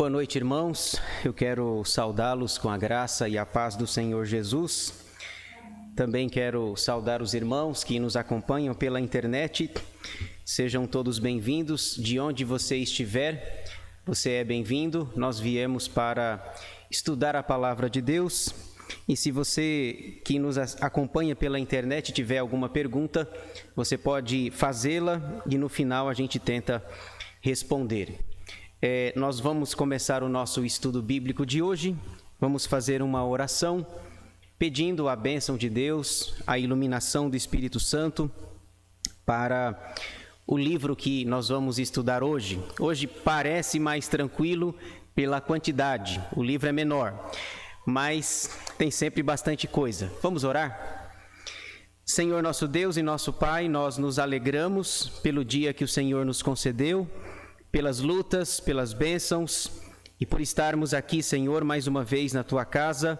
Boa noite, irmãos. Eu quero saudá-los com a graça e a paz do Senhor Jesus. Também quero saudar os irmãos que nos acompanham pela internet. Sejam todos bem-vindos. De onde você estiver, você é bem-vindo. Nós viemos para estudar a palavra de Deus. E se você que nos acompanha pela internet tiver alguma pergunta, você pode fazê-la e no final a gente tenta responder. Nós vamos começar o nosso estudo bíblico de hoje. Vamos fazer uma oração pedindo a bênção de Deus, a iluminação do Espírito Santo para o livro que nós vamos estudar hoje. Hoje parece mais tranquilo pela quantidade, o livro é menor, mas tem sempre bastante coisa. Vamos orar? Senhor nosso Deus e nosso Pai, nós nos alegramos pelo dia que o Senhor nos concedeu, pelas lutas, pelas bênçãos e por estarmos aqui, Senhor, mais uma vez na Tua casa.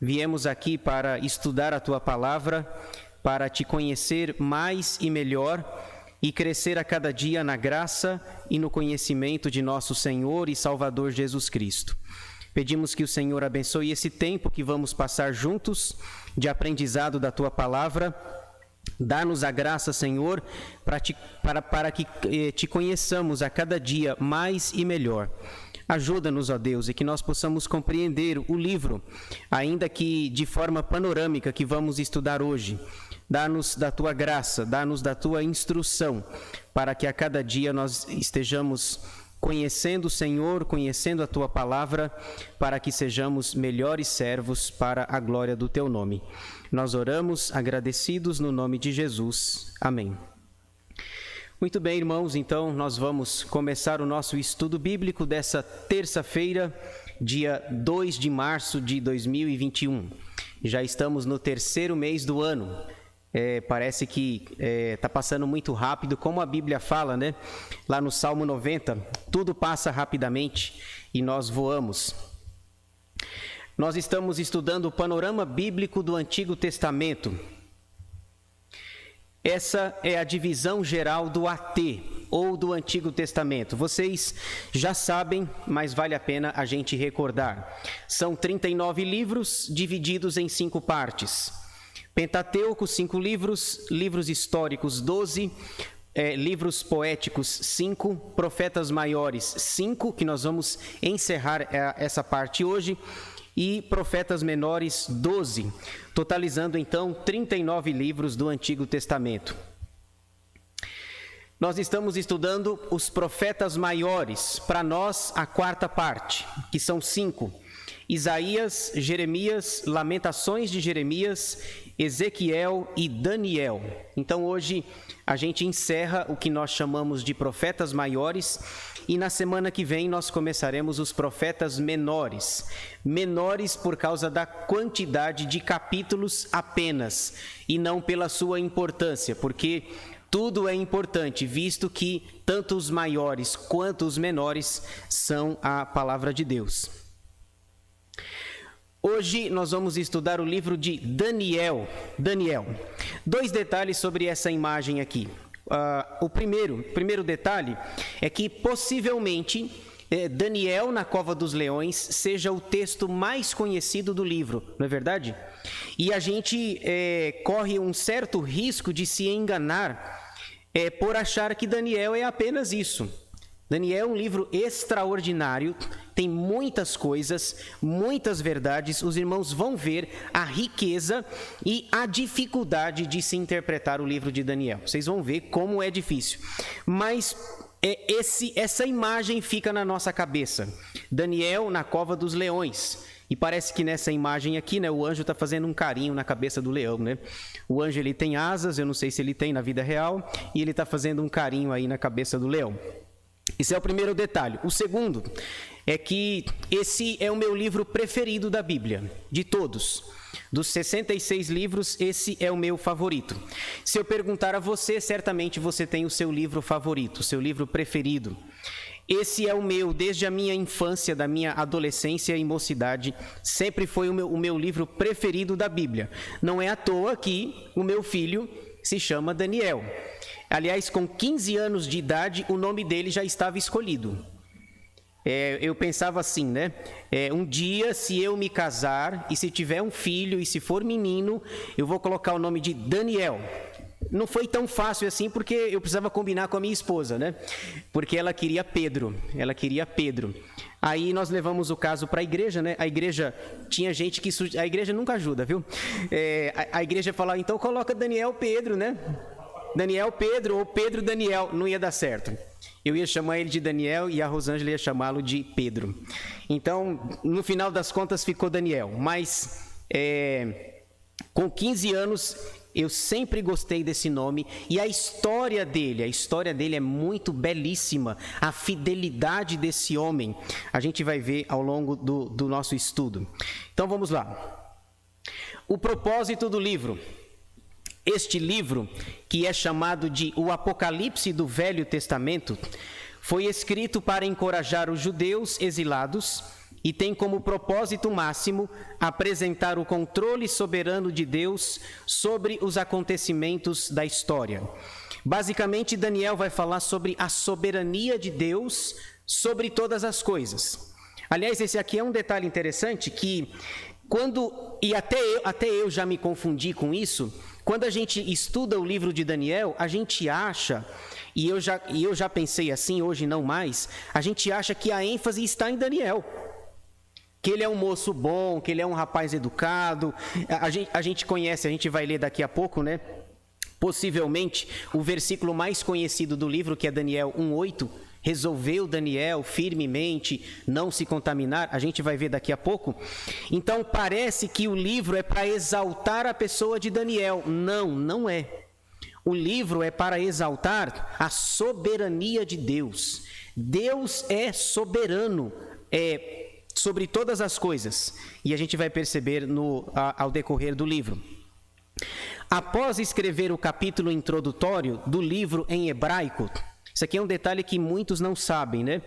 Viemos aqui para estudar a Tua palavra, para Te conhecer mais e melhor e crescer a cada dia na graça e no conhecimento de nosso Senhor e Salvador Jesus Cristo. Pedimos que o Senhor abençoe esse tempo que vamos passar juntos de aprendizado da Tua palavra. Dá-nos a graça, Senhor, para que Te conheçamos a cada dia mais e melhor. Ajuda-nos, ó Deus, e que nós possamos compreender o livro, ainda que de forma panorâmica que vamos estudar hoje. Dá-nos da Tua graça, dá-nos da Tua instrução, para que a cada dia nós estejamos conhecendo o Senhor, conhecendo a Tua palavra, para que sejamos melhores servos para a glória do Teu nome. Nós oramos agradecidos no nome de Jesus. Amém. Muito bem, irmãos, então nós vamos começar o nosso estudo bíblico dessa terça-feira, dia 2 de março de 2021. Já estamos no terceiro mês do ano. Parece que está passando muito rápido, como a Bíblia fala, né? Lá no Salmo 90, tudo passa rapidamente e nós voamos. Nós estamos estudando o panorama bíblico do Antigo Testamento. Essa é a divisão geral do AT, ou do Antigo Testamento. Vocês já sabem, mas vale a pena a gente recordar. São 39 livros divididos em 5 partes. Pentateuco, 5 livros, livros históricos, 12, livros poéticos, 5, profetas maiores, 5, que nós vamos encerrar essa parte hoje, e profetas menores, 12, totalizando então 39 livros do Antigo Testamento. Nós estamos estudando os profetas maiores, para nós a quarta parte, que são 5, Isaías, Jeremias, Lamentações de Jeremias, Ezequiel e Daniel. Então hoje a gente encerra o que nós chamamos de profetas maiores e na semana que vem nós começaremos os profetas menores. Menores por causa da quantidade de capítulos apenas e não pela sua importância, porque tudo é importante, visto que tanto os maiores quanto os menores são a palavra de Deus. Hoje nós vamos estudar o livro de Daniel. 2 detalhes sobre essa imagem aqui. O primeiro detalhe é que possivelmente Daniel na Cova dos Leões seja o texto mais conhecido do livro, não é verdade? E a gente corre um certo risco de se enganar por achar que Daniel é apenas isso. Daniel é um livro extraordinário, tem muitas coisas, muitas verdades. Os irmãos vão ver a riqueza e a dificuldade de se interpretar o livro de Daniel. Vocês vão ver como é difícil. Mas essa imagem fica na nossa cabeça. Daniel na Cova dos Leões. E parece que nessa imagem aqui, né, o anjo está fazendo um carinho na cabeça do leão, né? O anjo ele tem asas, eu não sei se ele tem na vida real, e ele está fazendo um carinho aí na cabeça do leão. Esse é o primeiro detalhe. O segundo é que esse é o meu livro preferido da Bíblia, de todos. Dos 66 livros, esse é o meu favorito. Se eu perguntar a você, certamente você tem o seu livro favorito, o seu livro preferido. Esse é o meu, desde a minha infância, da minha adolescência e mocidade, sempre foi o meu livro preferido da Bíblia. Não é à toa que o meu filho se chama Daniel. Aliás, com 15 anos de idade, o nome dele já estava escolhido. eu pensava assim, né? Um dia, se eu me casar e se tiver um filho e se for menino, eu vou colocar o nome de Daniel. Não foi tão fácil assim, porque eu precisava combinar com a minha esposa, né? Porque ela queria Pedro. Aí nós levamos o caso para a igreja, né? A igreja tinha gente que... A igreja nunca ajuda, viu? A igreja falava, então coloca Daniel Pedro, né? Daniel Pedro ou Pedro Daniel. Não ia dar certo. Eu ia chamar ele de Daniel e a Rosângela ia chamá-lo de Pedro. Então, no final das contas, ficou Daniel. Mas, com 15 anos, eu sempre gostei desse nome. E a história dele é muito belíssima. A fidelidade desse homem, a gente vai ver ao longo do nosso estudo. Então, vamos lá. O propósito do livro. Este livro, que é chamado de O Apocalipse do Velho Testamento, foi escrito para encorajar os judeus exilados e tem como propósito máximo apresentar o controle soberano de Deus sobre os acontecimentos da história. Basicamente, Daniel vai falar sobre a soberania de Deus sobre todas as coisas. Aliás, esse aqui é um detalhe interessante que até eu já me confundi com isso. Quando a gente estuda o livro de Daniel, a gente acha, e eu já pensei assim, hoje não mais, a gente acha que a ênfase está em Daniel. Que ele é um moço bom, que ele é um rapaz educado. A gente conhece, a gente vai ler daqui a pouco, né? Possivelmente, o versículo mais conhecido do livro, que é Daniel 1:8, resolveu Daniel firmemente não se contaminar, a gente vai ver daqui a pouco. Então parece que o livro é para exaltar a pessoa de Daniel. Não é. O livro é para exaltar a soberania de Deus. Deus é soberano sobre todas as coisas, e a gente vai perceber ao decorrer do livro. Após escrever o capítulo introdutório do livro em hebraico, isso aqui é um detalhe que muitos não sabem, né?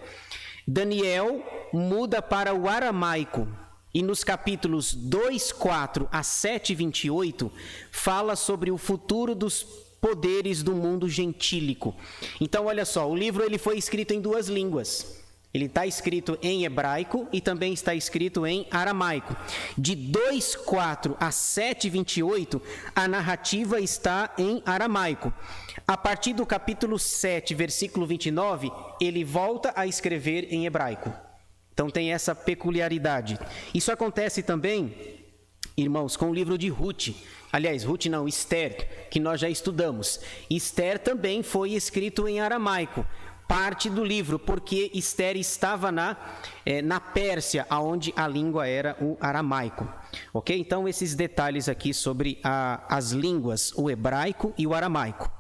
Daniel muda para o aramaico e nos capítulos 2:4 a 7:28 fala sobre o futuro dos poderes do mundo gentílico. Então, olha só, o livro ele foi escrito em duas línguas. Ele está escrito em hebraico e também está escrito em aramaico. De 2:4 a 7:28, a narrativa está em aramaico. A partir do capítulo 7, versículo 29, ele volta a escrever em hebraico. Então tem essa peculiaridade. Isso acontece também, irmãos, com o livro de Ruth. Aliás, Ruth não, Esther, que nós já estudamos. Esther também foi escrito em aramaico. Parte do livro, porque Esther estava na Pérsia, onde a língua era o aramaico. Ok? Então, esses detalhes aqui sobre as línguas, o hebraico e o aramaico.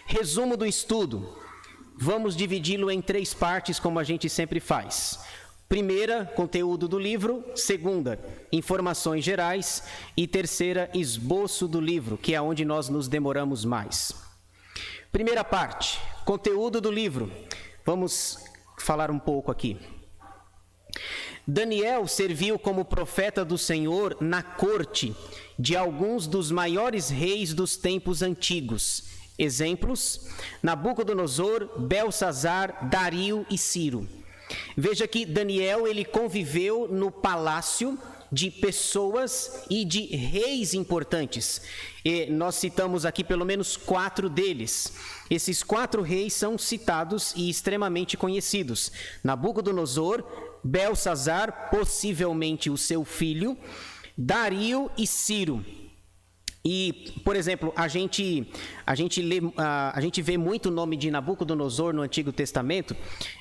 Resumo do estudo. Vamos dividi-lo em 3 partes, como a gente sempre faz. Primeira, conteúdo do livro. Segunda, informações gerais. E terceira, esboço do livro, que é onde nós nos demoramos mais. Primeira parte, conteúdo do livro. Vamos falar um pouco aqui. Daniel serviu como profeta do Senhor na corte de alguns dos maiores reis dos tempos antigos. Exemplos: Nabucodonosor, Belsazar, Dario e Ciro. Veja que Daniel ele conviveu no palácio de pessoas e de reis importantes. E nós citamos aqui pelo menos 4 deles. Esses 4 reis são citados e extremamente conhecidos: Nabucodonosor, Belsazar, possivelmente o seu filho, Dario e Ciro. E, por exemplo, a gente vê muito o nome de Nabucodonosor no Antigo Testamento.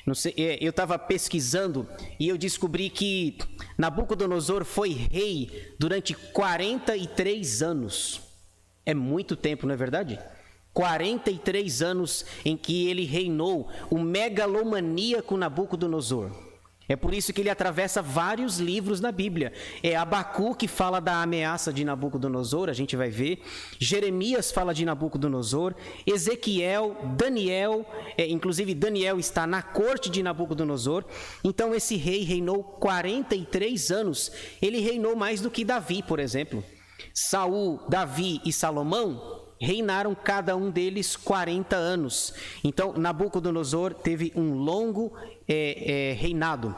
Não sei, eu estava pesquisando e eu descobri que Nabucodonosor foi rei durante 43 anos. É muito tempo, não é verdade? 43 anos em que ele reinou, o megalomaníaco Nabucodonosor. É por isso que ele atravessa vários livros na Bíblia. Abacuque fala da ameaça de Nabucodonosor, a gente vai ver. Jeremias fala de Nabucodonosor. Ezequiel, Daniel, inclusive Daniel está na corte de Nabucodonosor. Então esse rei reinou 43 anos. Ele reinou mais do que Davi, por exemplo. Saul, Davi e Salomão, reinaram cada um deles 40 anos. Então, Nabucodonosor teve um longo reinado.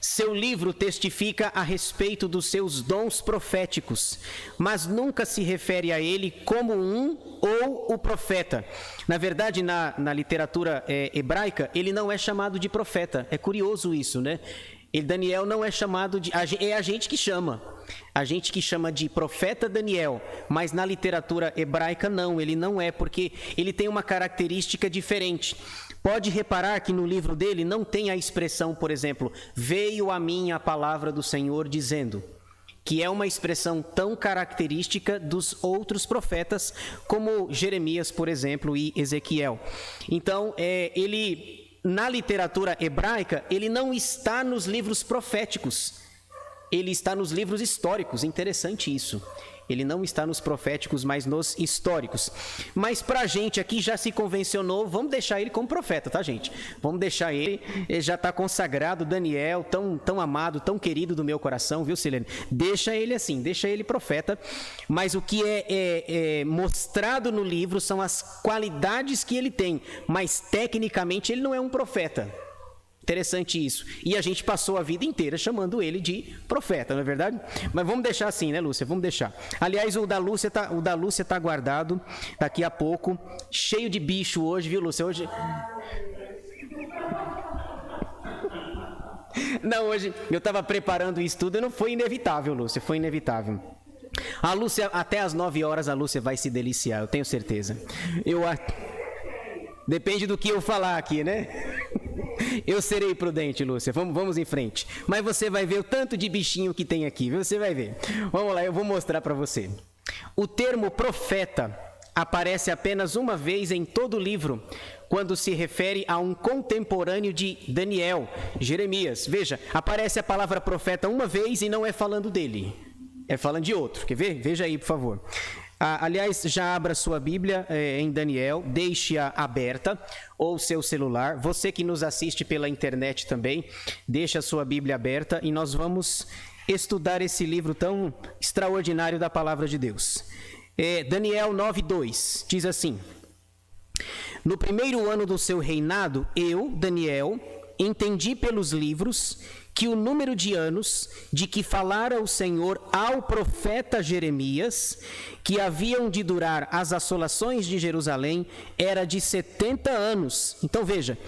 Seu livro testifica a respeito dos seus dons proféticos, mas nunca se refere a ele como ou o profeta. Na verdade, na literatura hebraica, ele não é chamado de profeta. É curioso isso, né? Daniel não é chamado de... É a gente que chama. A gente que chama de profeta Daniel, mas na literatura hebraica não, ele não é, porque ele tem uma característica diferente. Pode reparar que no livro dele não tem a expressão, por exemplo, veio a mim a palavra do Senhor dizendo, que é uma expressão tão característica dos outros profetas, como Jeremias, por exemplo, e Ezequiel. Então, na literatura hebraica, ele não está nos livros proféticos, ele está nos livros históricos. Interessante isso. Ele não está nos proféticos, mas nos históricos. Mas para a gente aqui já se convencionou, vamos deixar ele como profeta, tá, gente? Vamos deixar ele já está consagrado, Daniel, tão amado, tão querido do meu coração, viu, Silene? Deixa ele assim, deixa ele profeta. Mas o que é mostrado no livro são as qualidades que ele tem, mas tecnicamente ele não é um profeta. Interessante isso. E a gente passou a vida inteira chamando ele de profeta, não é verdade? Mas vamos deixar assim, né, Lúcia? Vamos deixar. Aliás, o da Lúcia tá guardado daqui a pouco, cheio de bicho hoje, viu, Lúcia? Hoje... Não, hoje eu estava preparando isso tudo e não foi inevitável, Lúcia, foi inevitável. A Lúcia, até às 9 horas, a Lúcia vai se deliciar, eu tenho certeza. Depende do que eu falar aqui, né? Eu serei prudente, Lúcia. Vamos em frente. Mas você vai ver o tanto de bichinho que tem aqui. Você vai ver. Vamos lá, eu vou mostrar para você. O termo profeta aparece apenas uma vez em todo o livro, quando se refere a um contemporâneo de Daniel, Jeremias. Veja, aparece a palavra profeta uma vez e não é falando dele. É falando de outro. Quer ver? Veja aí, por favor. Aliás, já abra sua Bíblia em Daniel, deixe-a aberta, ou seu celular. Você que nos assiste pela internet também, deixe a sua Bíblia aberta e nós vamos estudar esse livro tão extraordinário da Palavra de Deus. Daniel 9:2 diz assim: no primeiro ano do seu reinado, eu, Daniel, entendi pelos livros que o número de anos de que falara o Senhor ao profeta Jeremias, que haviam de durar as assolações de Jerusalém, era de 70 anos. Então veja,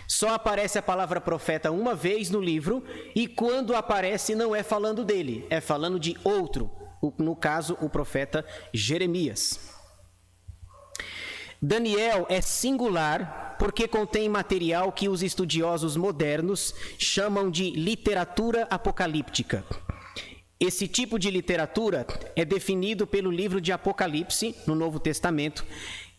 só aparece a palavra profeta uma vez no livro, e quando aparece não é falando dele, é falando de outro, no caso o profeta Jeremias. Daniel é singular porque contém material que os estudiosos modernos chamam de literatura apocalíptica. Esse tipo de literatura é definido pelo livro de Apocalipse, no Novo Testamento,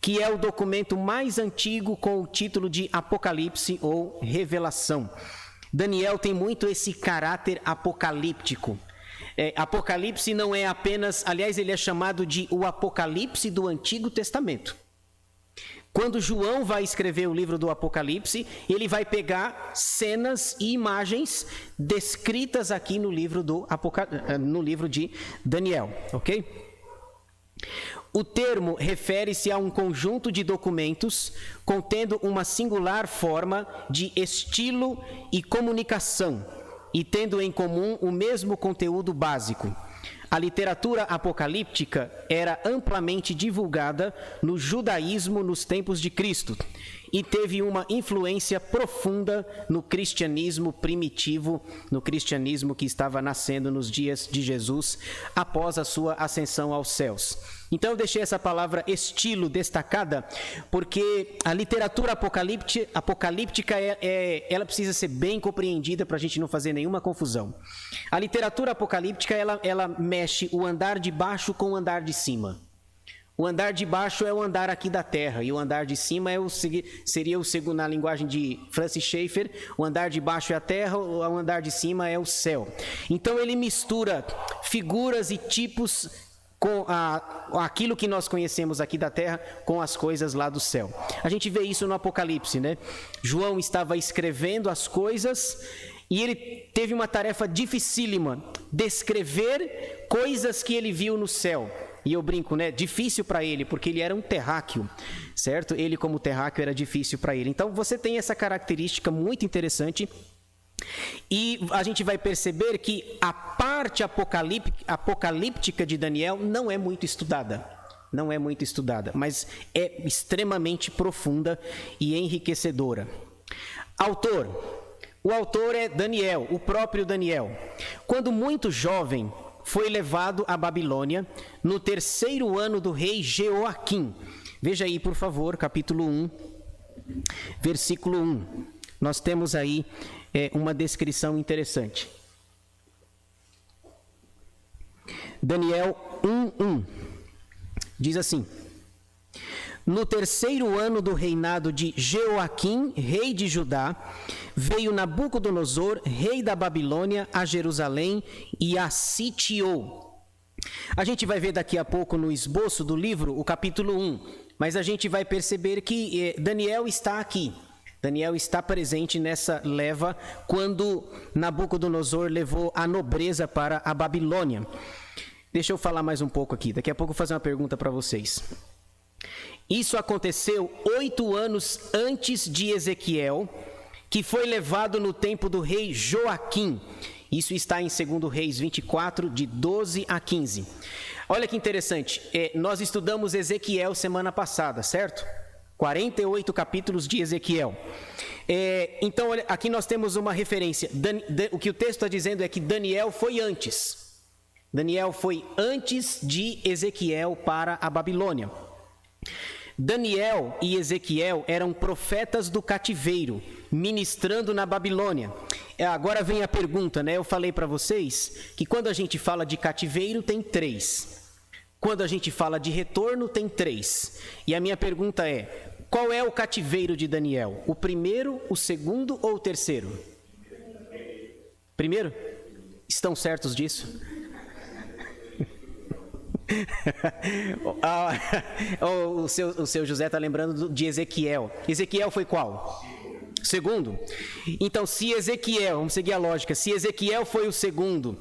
que é o documento mais antigo com o título de Apocalipse ou Revelação. Daniel tem muito esse caráter apocalíptico. Apocalipse não é apenas, aliás, ele é chamado de o Apocalipse do Antigo Testamento. Quando João vai escrever o livro do Apocalipse, ele vai pegar cenas e imagens descritas aqui no livro de Daniel, ok? O termo refere-se a um conjunto de documentos contendo uma singular forma de estilo e comunicação e tendo em comum o mesmo conteúdo básico. A literatura apocalíptica era amplamente divulgada no judaísmo nos tempos de Cristo e teve uma influência profunda no cristianismo primitivo, no cristianismo que estava nascendo nos dias de Jesus, após a sua ascensão aos céus. Então eu deixei essa palavra estilo destacada, porque a literatura apocalíptica ela precisa ser bem compreendida para a gente não fazer nenhuma confusão. A literatura apocalíptica ela mexe o andar de baixo com o andar de cima. O andar de baixo é o andar aqui da terra, e o andar de cima seria na linguagem de Francis Schaeffer, o andar de baixo é a terra, o andar de cima é o céu. Então ele mistura figuras e tipos com aquilo que nós conhecemos aqui da terra com as coisas lá do céu. A gente vê isso no Apocalipse, né? João estava escrevendo as coisas e ele teve uma tarefa dificílima, descrever coisas que ele viu no céu. E eu brinco, né? Difícil para ele, porque ele era um terráqueo, certo? Ele, como terráqueo, era difícil para ele. Então, você tem essa característica muito interessante. E a gente vai perceber que a parte apocalíptica de Daniel não é muito estudada. Não é muito estudada, mas é extremamente profunda e enriquecedora. O autor é Daniel, o próprio Daniel. Quando muito jovem, foi levado à Babilônia no 3º ano do rei Jeoaquim. Veja aí, por favor, capítulo 1, versículo 1. Nós temos aí uma descrição interessante. Daniel 1:1 diz assim: no 3º ano do reinado de Jeoaquim, rei de Judá, veio Nabucodonosor, rei da Babilônia, a Jerusalém e a sitiou. A gente vai ver daqui a pouco no esboço do livro o capítulo 1, mas a gente vai perceber que Daniel está aqui. Daniel está presente nessa leva quando Nabucodonosor levou a nobreza para a Babilônia. Deixa eu falar mais um pouco aqui. Daqui a pouco eu vou fazer uma pergunta para vocês. Isso aconteceu 8 anos antes de Ezequiel, que foi levado no tempo do rei Joaquim. Isso está em 2 Reis 24, de 12 a 15. Olha que interessante. Nós estudamos Ezequiel semana passada, certo? 48 capítulos de Ezequiel. Então, olha, aqui nós temos uma referência. O que o texto está dizendo é que Daniel foi antes. Daniel foi antes de Ezequiel para a Babilônia. Daniel e Ezequiel eram profetas do cativeiro, ministrando na Babilônia. Agora vem a pergunta, né? Eu falei para vocês que quando a gente fala de cativeiro tem 3. Quando a gente fala de retorno tem 3. E a minha pergunta é: qual é o cativeiro de Daniel? O primeiro, o segundo ou o terceiro? Primeiro? Estão certos disso? O seu José está lembrando de Ezequiel. Ezequiel foi qual? Segundo. Então, se Ezequiel, vamos seguir a lógica, se Ezequiel foi o segundo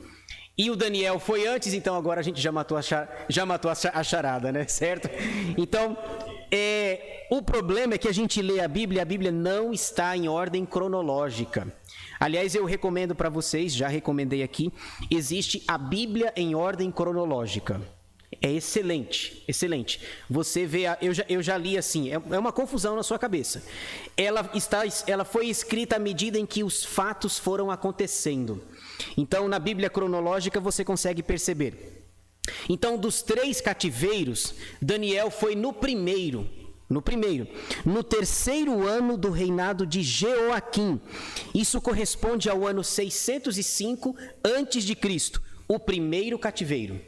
e o Daniel foi antes, então agora a gente já matou a charada, né? Certo? Então, o problema é que a gente lê a Bíblia não está em ordem cronológica. Aliás, eu recomendo para vocês, já recomendei aqui, existe a Bíblia em ordem cronológica. É excelente, excelente. Você vê, eu já li assim, é uma confusão na sua cabeça. Ela foi escrita à medida em que os fatos foram acontecendo. Então, na Bíblia cronológica, você consegue perceber. Então, dos 3 cativeiros, Daniel foi no primeiro. No 3º ano do reinado de Jeoaquim. Isso corresponde ao ano 605 a.C., o primeiro cativeiro.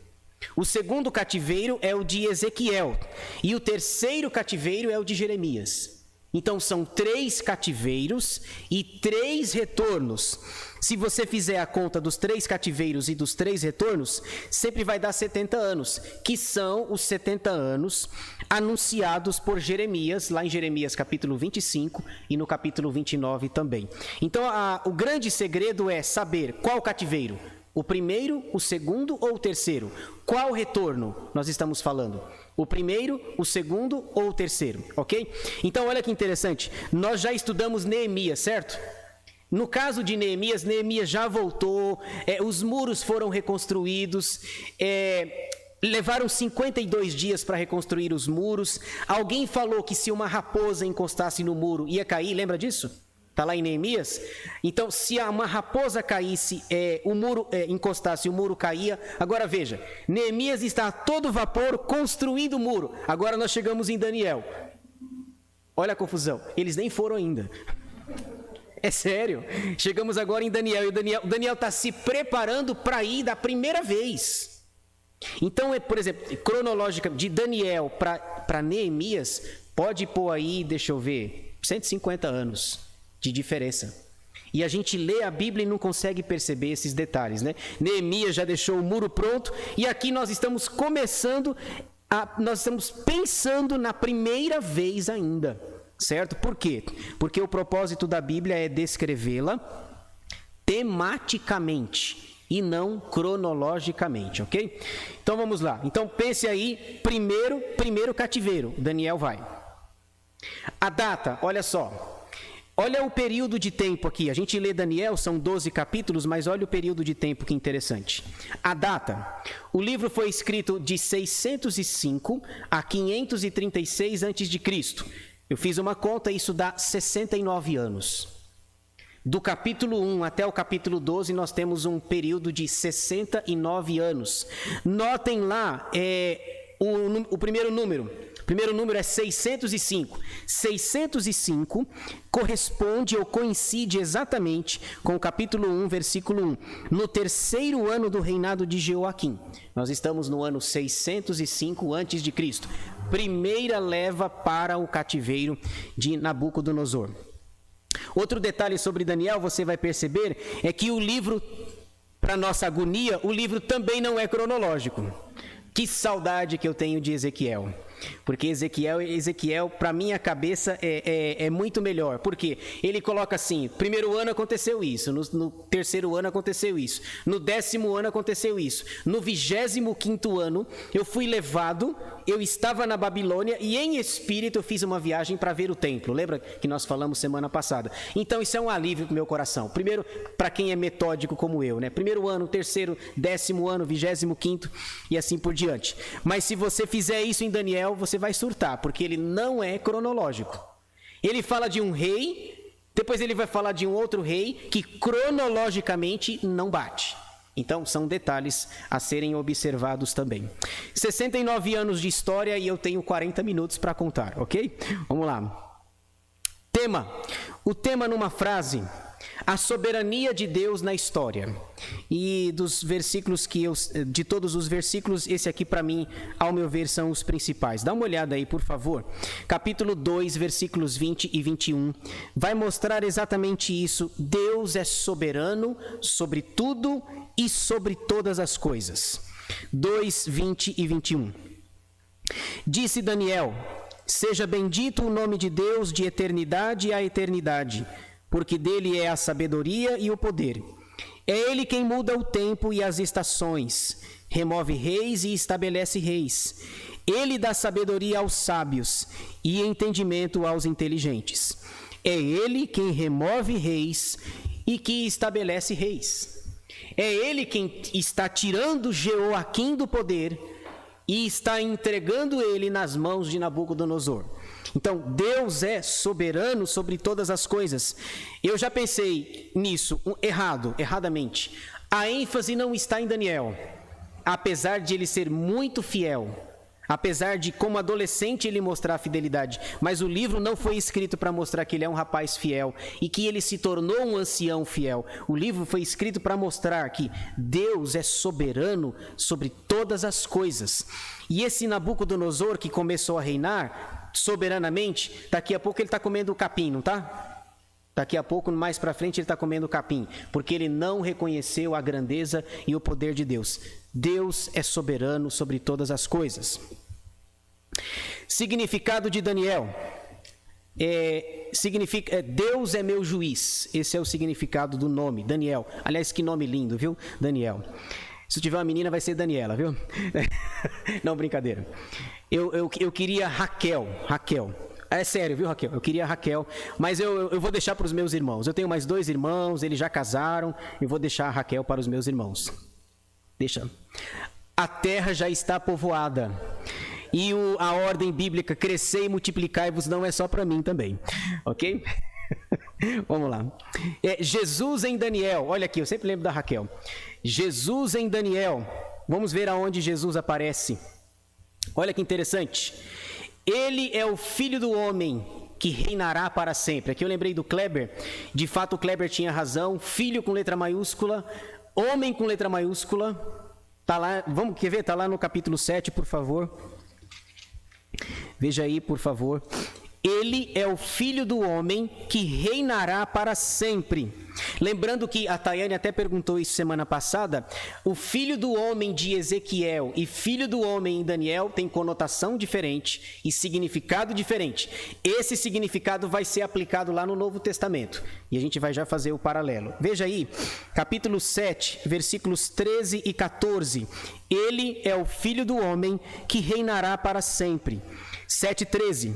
O segundo cativeiro é o de Ezequiel. E o terceiro cativeiro é o de Jeremias. Então, são 3 cativeiros e 3 retornos. Se você fizer a conta dos 3 cativeiros e dos 3 retornos, sempre vai dar 70 anos, que são os 70 anos anunciados por Jeremias, lá em Jeremias capítulo 25 e no capítulo 29 também. Então, o grande segredo é saber qual cativeiro. O primeiro, o segundo ou o terceiro? Qual retorno nós estamos falando? O primeiro, o segundo ou o terceiro, ok? Então, olha que interessante. Nós já estudamos Neemias, certo? No caso de Neemias, Neemias já voltou, os muros foram reconstruídos, levaram 52 dias para reconstruir os muros. Alguém falou que se uma raposa encostasse no muro ia cair, lembra disso? Está lá em Neemias? Então, se uma raposa caísse, o muro encostasse, o muro caía. Agora veja, Neemias está a todo vapor construindo o muro. Agora nós chegamos em Daniel. Olha a confusão, eles nem foram ainda. É sério, chegamos agora em Daniel, e o Daniel está se preparando para ir da primeira vez. Então, por exemplo, cronológica de Daniel para Neemias, pode pôr aí, deixa eu ver, 150 anos de diferença. E a gente lê a Bíblia e não consegue perceber esses detalhes, né? Neemias já deixou o muro pronto, e aqui nós estamos nós estamos pensando na primeira vez ainda, certo? Por quê? Porque o propósito da Bíblia é descrevê-la tematicamente. e não cronologicamente, ok? Então vamos lá. Então pense aí, primeiro cativeiro, Daniel vai. A data, olha só. Olha o período de tempo aqui. A gente lê Daniel, são 12 capítulos, mas olha o período de tempo que interessante. A data. O livro foi escrito de 605 a 536 a.C. Eu fiz uma conta, isso dá 69 anos. Do capítulo 1 até o capítulo 12, nós temos um período de 69 anos. Notem lá o primeiro número. O primeiro número é 605. 605 corresponde ou coincide exatamente com o capítulo 1, versículo 1. No terceiro ano do reinado de Jeoaquim. Nós estamos no ano 605 a.C. Primeira leva para o cativeiro de Nabucodonosor. Outro detalhe sobre Daniel, você vai perceber, é que o livro, para nossa agonia, o livro também não é cronológico. Que saudade que eu tenho de Ezequiel. Porque Ezequiel, para minha cabeça, é muito melhor. Por quê? Ele coloca assim, primeiro ano aconteceu isso, no terceiro ano aconteceu isso, no 10º ano aconteceu isso, no 25º ano eu fui levado, eu estava na Babilônia e em espírito eu fiz uma viagem para ver o templo. Lembra que nós falamos semana passada? Então isso é um alívio para o meu coração. Primeiro, para quem é metódico como eu, né? Primeiro ano, terceiro, 10º ano, 25º e assim por diante. Mas se você fizer isso em Daniel, você vai surtar, porque ele não é cronológico. Ele fala de um rei, depois ele vai falar de um outro rei que cronologicamente não bate. Então, são detalhes a serem observados também. 69 anos de história e eu tenho 40 minutos para contar, ok? Vamos lá. Tema. O tema numa frase: a soberania de Deus na história. E dos versículos de todos os versículos, esse aqui para mim, ao meu ver, são os principais. Dá uma olhada aí, por favor. Capítulo 2, versículos 20 e 21. Vai mostrar exatamente isso. Deus é soberano sobre tudo e sobre todas as coisas. 2, 20 e 21. Disse Daniel: seja bendito o nome de Deus de eternidade a eternidade, porque dele é a sabedoria e o poder. É ele quem muda o tempo e as estações, remove reis e estabelece reis. Ele dá sabedoria aos sábios e entendimento aos inteligentes. É ele quem remove reis e que estabelece reis. É ele quem está tirando Jeoaquim do poder e está entregando ele nas mãos de Nabucodonosor. Então, Deus é soberano sobre todas as coisas. Eu já pensei nisso, erradamente. A ênfase não está em Daniel, apesar de ele ser muito fiel, apesar de, como adolescente, ele mostrar fidelidade. Mas o livro não foi escrito para mostrar que ele é um rapaz fiel e que ele se tornou um ancião fiel. O livro foi escrito para mostrar que Deus é soberano sobre todas as coisas. E esse Nabucodonosor que começou a reinar soberanamente, daqui a pouco ele está comendo capim, não está? Daqui a pouco, mais para frente, ele está comendo capim, porque ele não reconheceu a grandeza e o poder de Deus. Deus é soberano sobre todas as coisas. Significado de Daniel. Deus é meu juiz. Esse é o significado do nome, Daniel. Aliás, que nome lindo, viu? Daniel. Se tiver uma menina, vai ser Daniela, viu? Não, brincadeira. Eu queria Raquel. É sério, viu, Raquel? Eu queria Raquel, mas eu vou deixar para os meus irmãos. Eu tenho mais 2 irmãos, eles já casaram. Eu vou deixar a Raquel para os meus irmãos. Deixa. A terra já está povoada. E a ordem bíblica, crescer e multiplicar-vos, não é só para mim também. Ok? Vamos lá. Jesus em Daniel. Olha aqui, eu sempre lembro da Raquel. Jesus em Daniel. Vamos ver aonde Jesus aparece. Olha que interessante. Ele é o Filho do Homem que reinará para sempre. Aqui eu lembrei do Kleber. De fato, o Kleber tinha razão. Filho com letra maiúscula, homem com letra maiúscula. Tá lá, quer ver? Tá lá no capítulo 7, por favor. Veja aí, por favor. Ele é o Filho do Homem que reinará para sempre. Lembrando que a Tayane até perguntou isso semana passada, o filho do homem de Ezequiel e filho do homem em Daniel tem conotação diferente e significado diferente. Esse significado vai ser aplicado lá no Novo Testamento e a gente vai já fazer o paralelo. Veja aí, capítulo 7, versículos 13 e 14. Ele é o filho do homem que reinará para sempre. 7:13.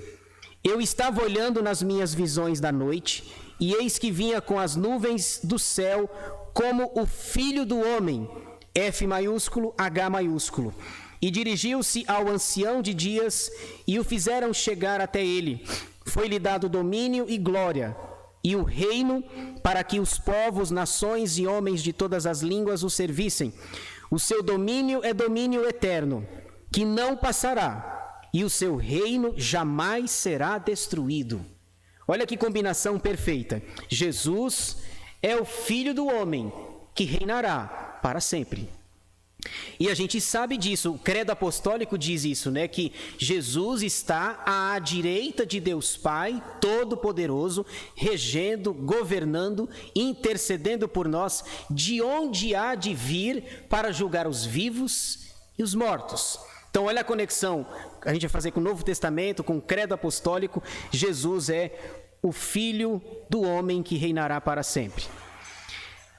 Eu estava olhando nas minhas visões da noite, e eis que vinha com as nuvens do céu como o Filho do Homem, F maiúsculo, H maiúsculo. E dirigiu-se ao ancião de dias, e o fizeram chegar até ele. Foi-lhe dado domínio e glória, e o reino, para que os povos, nações e homens de todas as línguas o servissem. O seu domínio é domínio eterno, que não passará, e o seu reino jamais será destruído. Olha que combinação perfeita. Jesus é o Filho do homem que reinará para sempre. E a gente sabe disso, o credo apostólico diz isso, né? Que Jesus está à direita de Deus Pai, Todo-Poderoso, regendo, governando, intercedendo por nós, de onde há de vir para julgar os vivos e os mortos. Então, olha a conexão que a gente vai fazer com o Novo Testamento, com o credo apostólico. Jesus é o Filho do homem que reinará para sempre.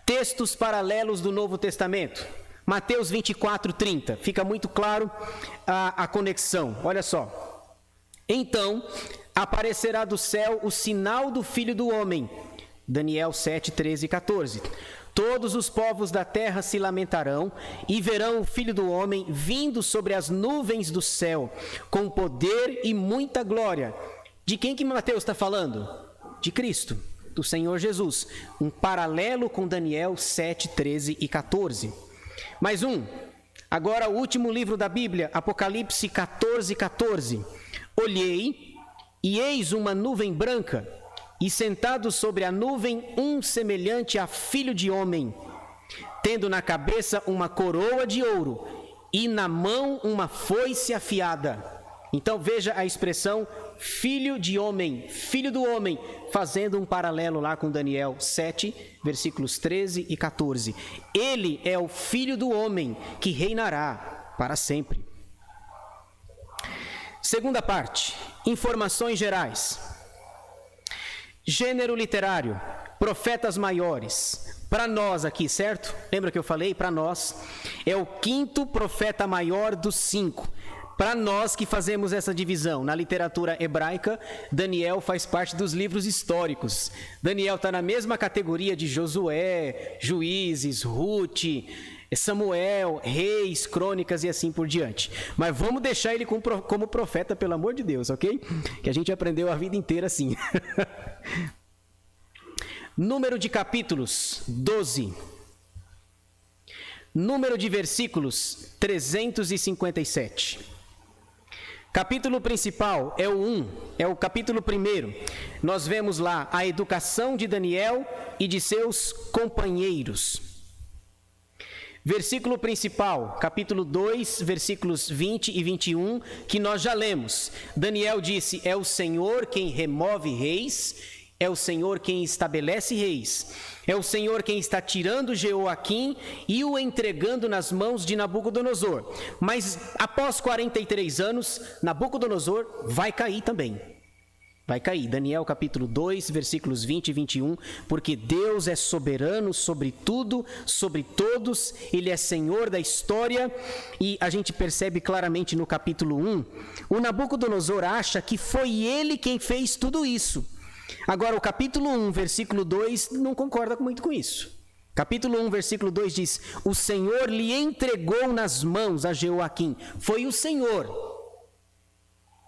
Textos paralelos do Novo Testamento. Mateus 24:30. Fica muito claro a conexão. Olha só. Então, aparecerá do céu o sinal do Filho do homem. Daniel 7, 13 e 14. Todos os povos da terra se lamentarão e verão o Filho do homem vindo sobre as nuvens do céu, com poder e muita glória. De quem que Mateus está falando? De Cristo, do Senhor Jesus. Um paralelo com Daniel 7, 13 e 14. Mais um. Agora o último livro da Bíblia, Apocalipse 14, 14. Olhei, e eis uma nuvem branca, e sentado sobre a nuvem um semelhante a filho de homem, tendo na cabeça uma coroa de ouro e na mão uma foice afiada. Então veja a expressão filho de homem, filho do homem, fazendo um paralelo lá com Daniel 7, versículos 13 e 14. Ele é o filho do homem que reinará para sempre. Segunda parte, informações gerais. Gênero literário, profetas maiores. Para nós aqui, certo? Lembra que eu falei? Para nós. É o quinto profeta maior dos 5. Para nós que fazemos essa divisão. Na literatura hebraica, Daniel faz parte dos livros históricos. Daniel está na mesma categoria de Josué, Juízes, Ruth, Samuel, Reis, Crônicas e assim por diante. Mas vamos deixar ele como profeta, pelo amor de Deus, ok? Que a gente aprendeu a vida inteira assim. Número de capítulos, 12. Número de versículos, 357. Capítulo principal é o 1, é o capítulo 1. Nós vemos lá a educação de Daniel e de seus companheiros. Versículo principal, capítulo 2, versículos 20 e 21, que nós já lemos. Daniel disse, é o Senhor quem remove reis, é o Senhor quem estabelece reis, é o Senhor quem está tirando Jeoaquim e o entregando nas mãos de Nabucodonosor. Mas após 43 anos, Nabucodonosor vai cair também. Vai cair. Daniel capítulo 2, versículos 20 e 21. Porque Deus é soberano sobre tudo, sobre todos. Ele é Senhor da história. E a gente percebe claramente no capítulo 1. O Nabucodonosor acha que foi ele quem fez tudo isso. Agora o capítulo 1, versículo 2 não concorda muito com isso. Capítulo 1, versículo 2 diz, o Senhor lhe entregou nas mãos a Jeoaquim. Foi o Senhor.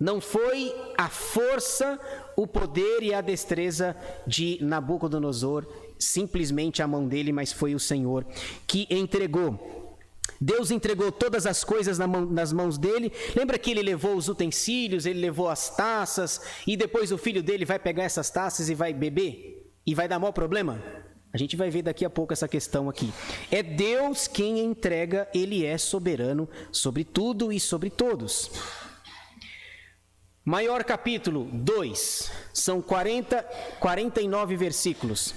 Não foi a força, o poder e a destreza de Nabucodonosor, simplesmente a mão dele, mas foi o Senhor que entregou. Deus entregou todas as coisas nas mãos dele. Lembra que ele levou os utensílios, ele levou as taças, e depois o filho dele vai pegar essas taças e vai beber? E vai dar maior problema? A gente vai ver daqui a pouco essa questão aqui. É Deus quem entrega, ele é soberano sobre tudo e sobre todos. Maior capítulo, 2, são 49 versículos.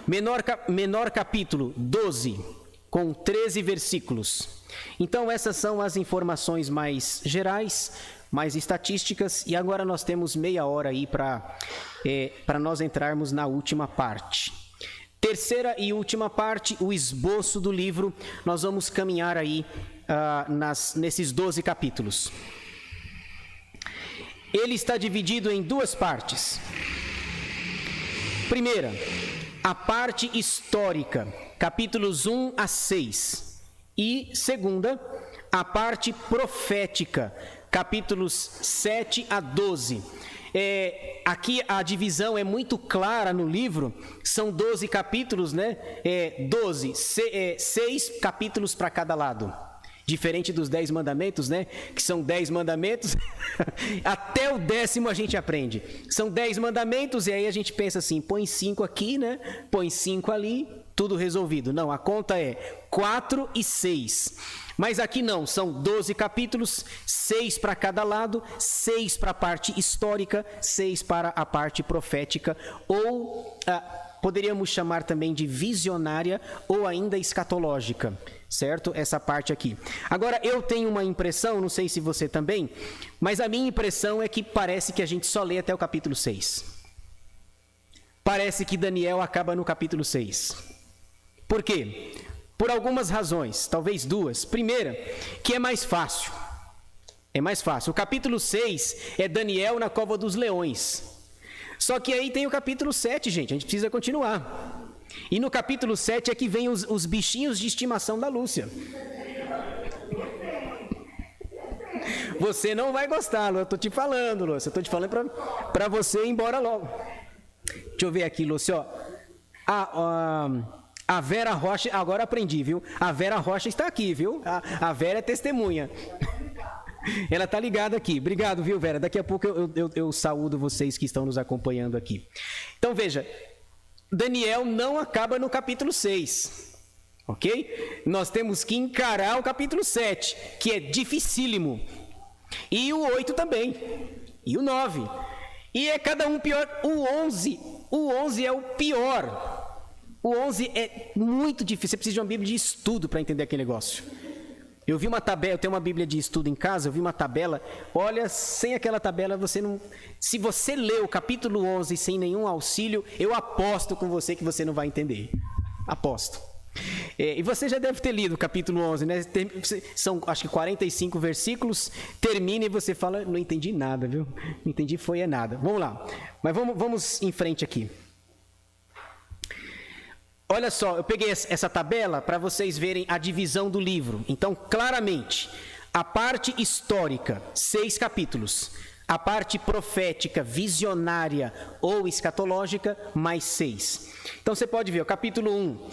menor capítulo, 12, com 13 versículos. Então essas são as informações mais gerais, mais estatísticas, e agora nós temos meia hora aí para nós entrarmos na última parte. Terceira e última parte, o esboço do livro. Nós vamos caminhar aí nesses 12 capítulos. Ele está dividido em duas partes. Primeira, a parte histórica, capítulos 1 a 6. E segunda, a parte profética, capítulos 7 a 12. Aqui a divisão é muito clara no livro, são 12 capítulos, né? 6 capítulos para cada lado. Diferente dos 10 mandamentos, né? Que são 10 mandamentos, até o 10º a gente aprende. São 10 mandamentos e aí a gente pensa assim, põe 5 aqui, né? Põe 5 ali, tudo resolvido. Não, a conta é 4 e 6. Mas aqui não, são 12 capítulos, 6 para cada lado, 6 para a parte histórica, 6 para a parte profética, ou poderíamos chamar também de visionária ou ainda escatológica, certo? Essa parte aqui. Agora, eu tenho uma impressão, não sei se você também, mas a minha impressão é que parece que a gente só lê até o capítulo 6. Parece que Daniel acaba no capítulo 6. Por quê? Por algumas razões, talvez duas. Primeira, que é mais fácil. É mais fácil. O capítulo 6 é Daniel na cova dos leões. Só que aí tem o capítulo 7, gente, a gente precisa continuar. E no capítulo 7 é que vem os bichinhos de estimação da Lúcia. Você não vai gostar, Lúcia, eu tô te falando, Lúcia. Eu tô te falando para você ir embora logo. Deixa eu ver aqui, Lúcia, ó. A Vera Rocha, agora aprendi, viu? A Vera Rocha está aqui, viu? A Vera é testemunha. Ela está ligada aqui. Obrigado, viu, Vera? Daqui a pouco eu saúdo vocês que estão nos acompanhando aqui. Então, veja, Daniel não acaba no capítulo 6, ok? Nós temos que encarar o capítulo 7, que é dificílimo. E o 8 também. E o 9. E é cada um pior. O 11 é o pior. O 11 é muito difícil, você precisa de uma Bíblia de estudo para entender aquele negócio. Eu vi uma tabela, eu tenho uma Bíblia de estudo em casa, eu vi uma tabela, olha, sem aquela tabela você não... Se você ler o capítulo 11 sem nenhum auxílio, eu aposto com você que você não vai entender. Aposto. E você já deve ter lido o capítulo 11, né? São, acho que 45 versículos, termina e você fala, não entendi nada, viu? Não entendi nada. Vamos lá, mas vamos em frente aqui. Olha só, eu peguei essa tabela para vocês verem a divisão do livro. Então, claramente, a parte histórica, 6 capítulos. A parte profética, visionária ou escatológica, mais 6. Então, você pode ver, o capítulo 1,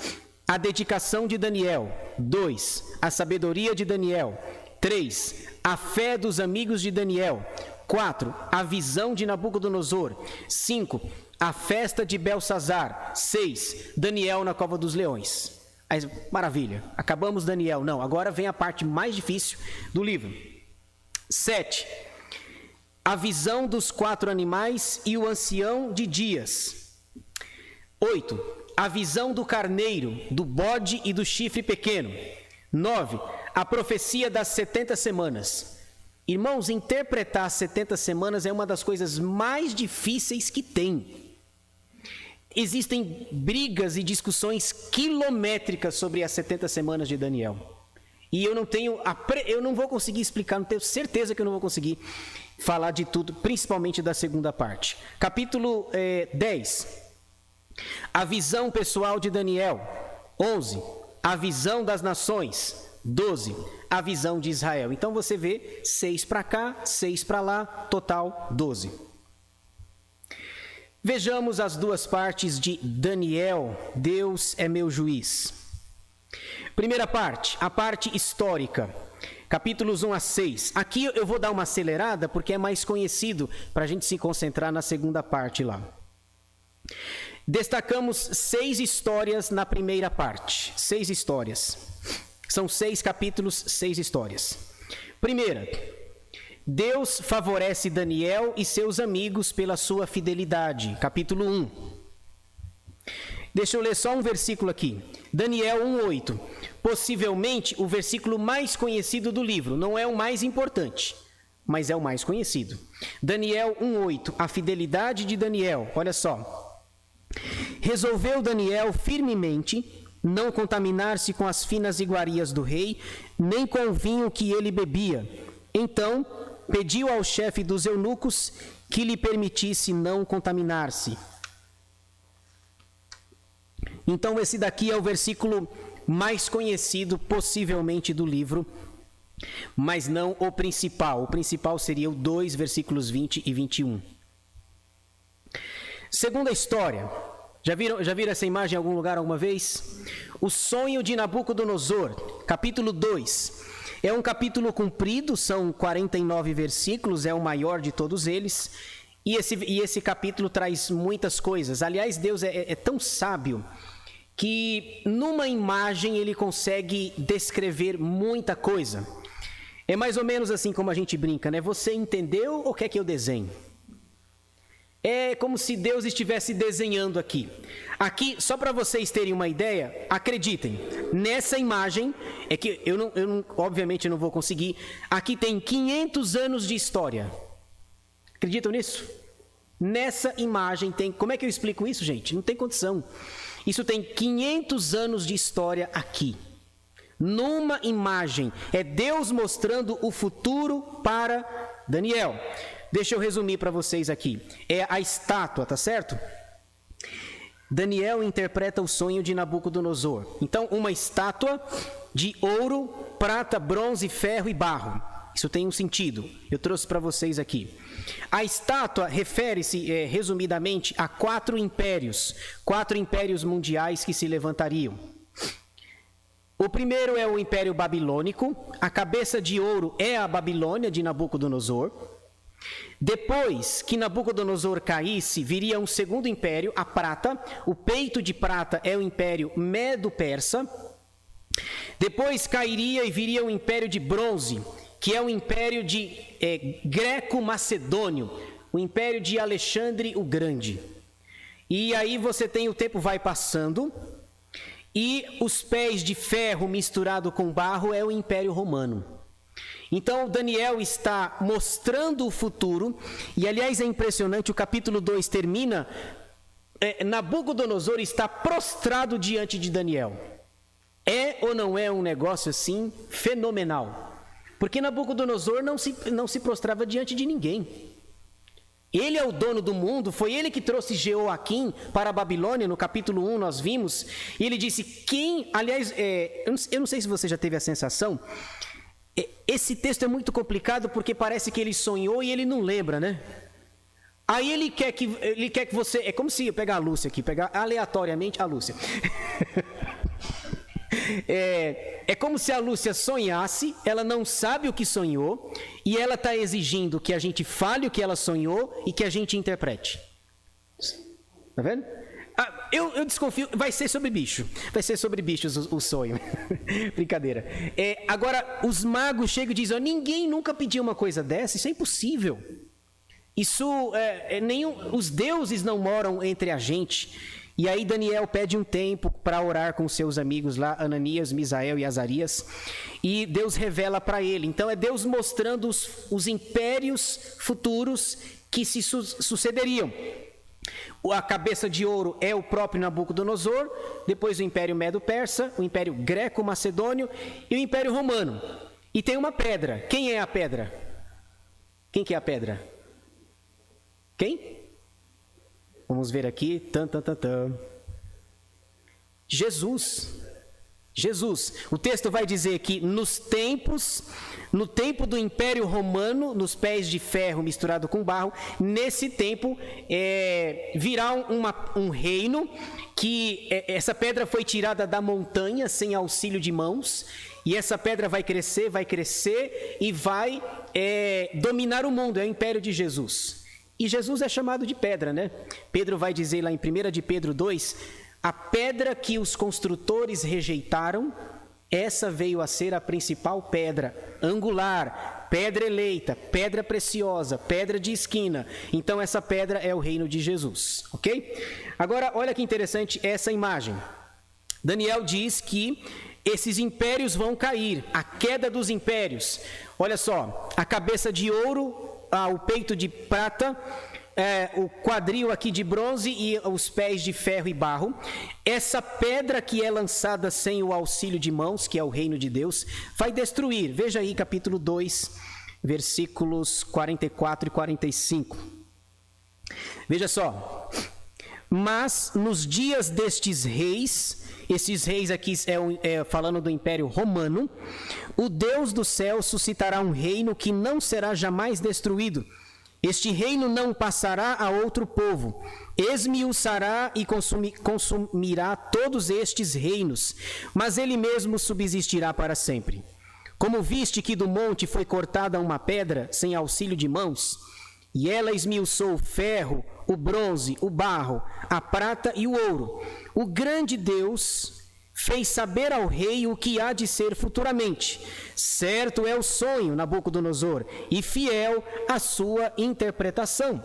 a dedicação de Daniel. 2, a sabedoria de Daniel. 3, a fé dos amigos de Daniel. 4, a visão de Nabucodonosor. 5, a festa de Belsazar. 6, Daniel na cova dos leões. Aí, maravilha, acabamos Daniel. Não, agora vem a parte mais difícil do livro. 7, a visão dos 4 animais e o ancião de dias. 8, a visão do carneiro, do bode e do chifre pequeno. 9, a profecia das 70 semanas. Irmãos, interpretar as 70 semanas é uma das coisas mais difíceis que tem. Existem brigas e discussões quilométricas sobre as 70 semanas de Daniel. E eu não vou conseguir explicar, não tenho certeza que eu não vou conseguir falar de tudo, principalmente da segunda parte. Capítulo 10. A visão pessoal de Daniel. 11. A visão das nações. 12. A visão de Israel. Então você vê 6 para cá, 6 para lá, total 12. Vejamos as duas partes de Daniel, Deus é meu juiz. Primeira parte, a parte histórica, capítulos 1 a 6. Aqui eu vou dar uma acelerada porque é mais conhecido para a gente se concentrar na segunda parte lá. Destacamos 6 histórias na primeira parte, 6 histórias. São 6 capítulos, 6 histórias. Primeira, Deus favorece Daniel e seus amigos pela sua fidelidade. Capítulo 1. Deixa eu ler só um versículo aqui. Daniel 1:8. Possivelmente o versículo mais conhecido do livro. Não é o mais importante, mas é o mais conhecido. Daniel 1:8. A fidelidade de Daniel. Olha só. Resolveu Daniel firmemente não contaminar-se com as finas iguarias do rei, nem com o vinho que ele bebia. Então pediu ao chefe dos eunucos que lhe permitisse não contaminar-se. Então esse daqui é o versículo mais conhecido possivelmente do livro, mas não o principal. O principal seria o 2, versículos 20 e 21. Segunda história. Já viram essa imagem em algum lugar alguma vez? O sonho de Nabucodonosor, capítulo 2. É um capítulo comprido, são 49 versículos, é o maior de todos eles. E esse capítulo traz muitas coisas. Aliás, Deus é tão sábio que numa imagem ele consegue descrever muita coisa. É mais ou menos assim como a gente brinca, né? Você entendeu ou quer que eu desenhe? É como se Deus estivesse desenhando aqui. Aqui, só para vocês terem uma ideia, acreditem, nessa imagem, é que obviamente eu não vou conseguir, aqui tem 500 anos de história. Acreditam nisso? Nessa imagem tem, como é que eu explico isso, gente? Não tem condição. Isso tem 500 anos de história aqui. Numa imagem, é Deus mostrando o futuro para Daniel. Deixa eu resumir para vocês aqui. É a estátua, tá certo? Daniel interpreta o sonho de Nabucodonosor. Então, uma estátua de ouro, prata, bronze, ferro e barro. Isso tem um sentido. Eu trouxe para vocês aqui. A estátua refere-se, resumidamente, a 4 impérios. 4 impérios mundiais que se levantariam. O primeiro é o Império Babilônico. A cabeça de ouro é a Babilônia de Nabucodonosor. Depois que Nabucodonosor caísse, viria um segundo império, a prata. O peito de prata é o Império Medo-Persa. Depois cairia e viria o Império de Bronze, que é o Império de Greco-Macedônio, o Império de Alexandre o Grande. E aí você tem, o tempo vai passando, e os pés de ferro misturado com barro é o Império Romano. Então, Daniel está mostrando o futuro, e aliás é impressionante, o capítulo 2 termina, Nabucodonosor está prostrado diante de Daniel. É ou não é um negócio assim fenomenal? Porque Nabucodonosor não se prostrava diante de ninguém. Ele é o dono do mundo, foi ele que trouxe Jeoaquim para a Babilônia, no capítulo 1 nós vimos, e ele disse, aliás, eu não sei se você já teve a sensação, esse texto é muito complicado porque parece que ele sonhou e ele não lembra, né? Aí ele quer que você, é como se eu pegar a Lúcia aqui, pegar aleatoriamente a Lúcia. É como se a Lúcia sonhasse, ela não sabe o que sonhou, e ela está exigindo que a gente fale o que ela sonhou e que a gente interprete. Tá vendo? Eu desconfio, vai ser sobre bicho. Vai ser sobre bichos o sonho. Brincadeira. Agora, os magos chegam e dizem, ninguém nunca pediu uma coisa dessa, isso é impossível. Isso, os deuses não moram entre a gente. E aí Daniel pede um tempo para orar com seus amigos lá, Ananias, Misael e Azarias, e Deus revela para ele. Então é Deus mostrando os impérios futuros que se sucederiam. A cabeça de ouro é o próprio Nabucodonosor, depois o Império Medo-Persa, o Império Greco-Macedônio e o Império Romano. E tem uma pedra. Quem é a pedra? Quem que é a pedra? Quem? Vamos ver aqui. Jesus. O texto vai dizer que no tempo do Império Romano, nos pés de ferro misturado com barro, nesse tempo virá um reino que essa pedra foi tirada da montanha sem auxílio de mãos, e essa pedra vai crescer e vai dominar o mundo, é o Império de Jesus. E Jesus é chamado de pedra, né? Pedro vai dizer lá em 1 de Pedro 2, a pedra que os construtores rejeitaram, essa veio a ser a principal pedra angular, pedra eleita, pedra preciosa, pedra de esquina. Então essa pedra é o reino de Jesus, ok? Agora, olha que interessante essa imagem. Daniel diz que esses impérios vão cair, a queda dos impérios. Olha só, a cabeça de ouro, o peito de prata, o quadril aqui de bronze e os pés de ferro e barro. Essa pedra que é lançada sem o auxílio de mãos, que é o reino de Deus, vai destruir. Veja aí capítulo 2, versículos 44 e 45. Veja só. Mas nos dias destes reis, esses reis aqui falando do Império Romano, o Deus do céu suscitará um reino que não será jamais destruído. Este reino não passará a outro povo, esmiuçará e consumirá todos estes reinos, mas ele mesmo subsistirá para sempre. Como viste que do monte foi cortada uma pedra sem auxílio de mãos, e ela esmiuçou o ferro, o bronze, o barro, a prata e o ouro, o grande Deus fez saber ao rei o que há de ser futuramente. Certo é o sonho, Nabucodonosor, e fiel a sua interpretação.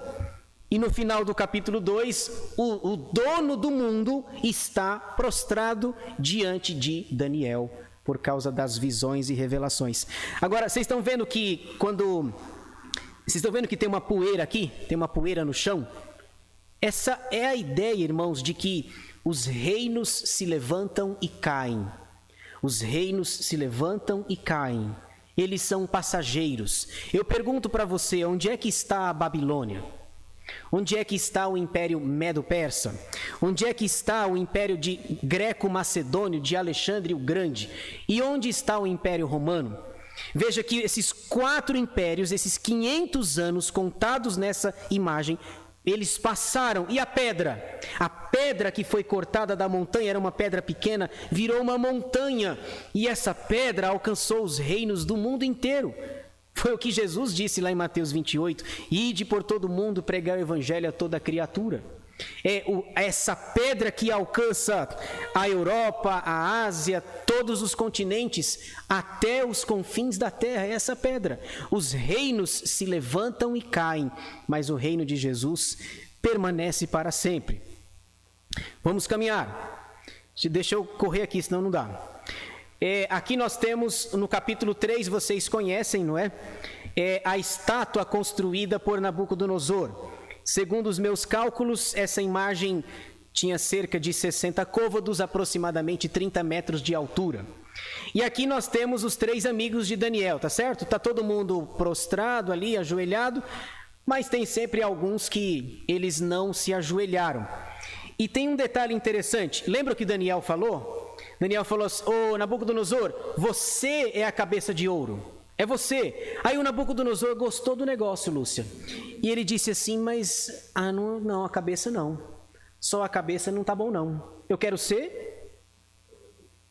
E no final do capítulo 2, o dono do mundo está prostrado diante de Daniel, por causa das visões e revelações. Agora, vocês estão vendo que Vocês estão vendo que tem uma poeira aqui? Tem uma poeira no chão? Essa é a ideia, irmãos, de que os reinos se levantam e caem. Os reinos se levantam e caem. Eles são passageiros. Eu pergunto para você, onde é que está a Babilônia? Onde é que está o Império Medo-Persa? Onde é que está o Império Greco-Macedônio de Alexandre o Grande? E onde está o Império Romano? Veja que esses 4 impérios, esses 500 anos contados nessa imagem, eles passaram. E a pedra? A pedra que foi cortada da montanha, era uma pedra pequena, virou uma montanha. E essa pedra alcançou os reinos do mundo inteiro. Foi o que Jesus disse lá em Mateus 28. Ide por todo o mundo pregar o evangelho a toda criatura. Essa pedra que alcança a Europa, a Ásia, todos os continentes, até os confins da terra, é essa pedra. Os reinos se levantam e caem, mas o reino de Jesus permanece para sempre. Vamos caminhar. Deixa eu correr aqui, senão não dá. Aqui nós temos, no capítulo 3, vocês conhecem, não é? A estátua construída por Nabucodonosor. Segundo os meus cálculos, essa imagem tinha cerca de 60 côvados, aproximadamente 30 metros de altura. E aqui nós temos os 3 amigos de Daniel, tá certo? Tá todo mundo prostrado ali, ajoelhado, mas tem sempre alguns que eles não se ajoelharam. E tem um detalhe interessante. Lembra o que Daniel falou? Daniel falou assim: ô Nabucodonosor, você é a cabeça de ouro. É você. Aí o Nabucodonosor gostou do negócio, Lúcia. E ele disse assim, mas não, a cabeça não. Só a cabeça não tá bom não. Eu quero ser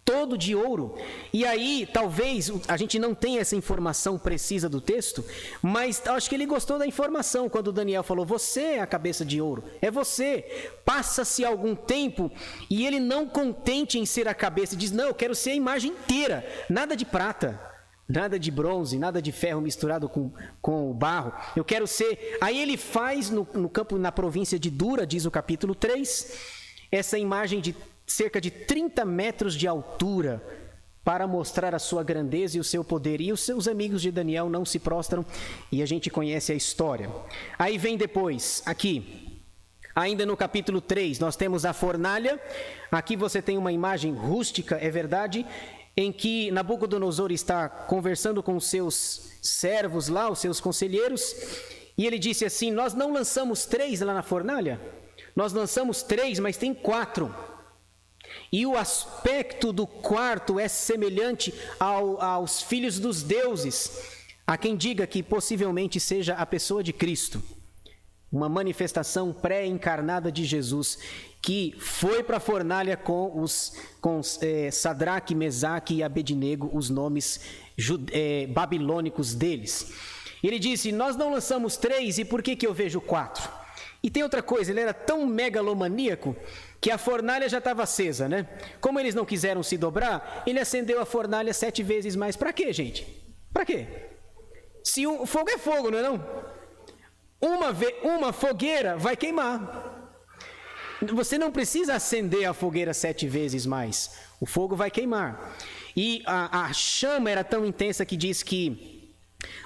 todo de ouro. E aí, talvez, a gente não tenha essa informação precisa do texto, mas acho que ele gostou da informação quando Daniel falou, você é a cabeça de ouro. É você. Passa-se algum tempo e ele não contente em ser a cabeça, diz, não, eu quero ser a imagem inteira. Nada de prata. Nada de bronze, nada de ferro misturado com o barro. Eu quero ser... Aí ele faz no campo, na província de Dura, diz o capítulo 3, essa imagem de cerca de 30 metros de altura para mostrar a sua grandeza e o seu poder. E os seus amigos de Daniel não se prostram e a gente conhece a história. Aí vem depois, aqui, ainda no capítulo 3, nós temos a fornalha. Aqui você tem uma imagem rústica, é verdade, em que Nabucodonosor está conversando com os seus servos lá, os seus conselheiros, e ele disse assim, nós não lançamos 3 lá na fornalha? Nós lançamos 3, mas tem 4. E o aspecto do quarto é semelhante aos filhos dos deuses. Há quem diga que possivelmente seja a pessoa de Cristo. Uma manifestação pré-encarnada de Jesus, que foi para a fornalha com Sadraque, Mesaque e Abednego, os nomes babilônicos deles. Ele disse, nós não lançamos 3, e por que eu vejo 4? E tem outra coisa, ele era tão megalomaníaco que a fornalha já estava acesa, né? Como eles não quiseram se dobrar, ele acendeu a fornalha 7 vezes mais. Para quê, gente? Para quê? Se o fogo é fogo, não é não? Uma fogueira vai queimar. Você não precisa acender a fogueira 7 vezes mais. O fogo vai queimar. E a chama era tão intensa que diz que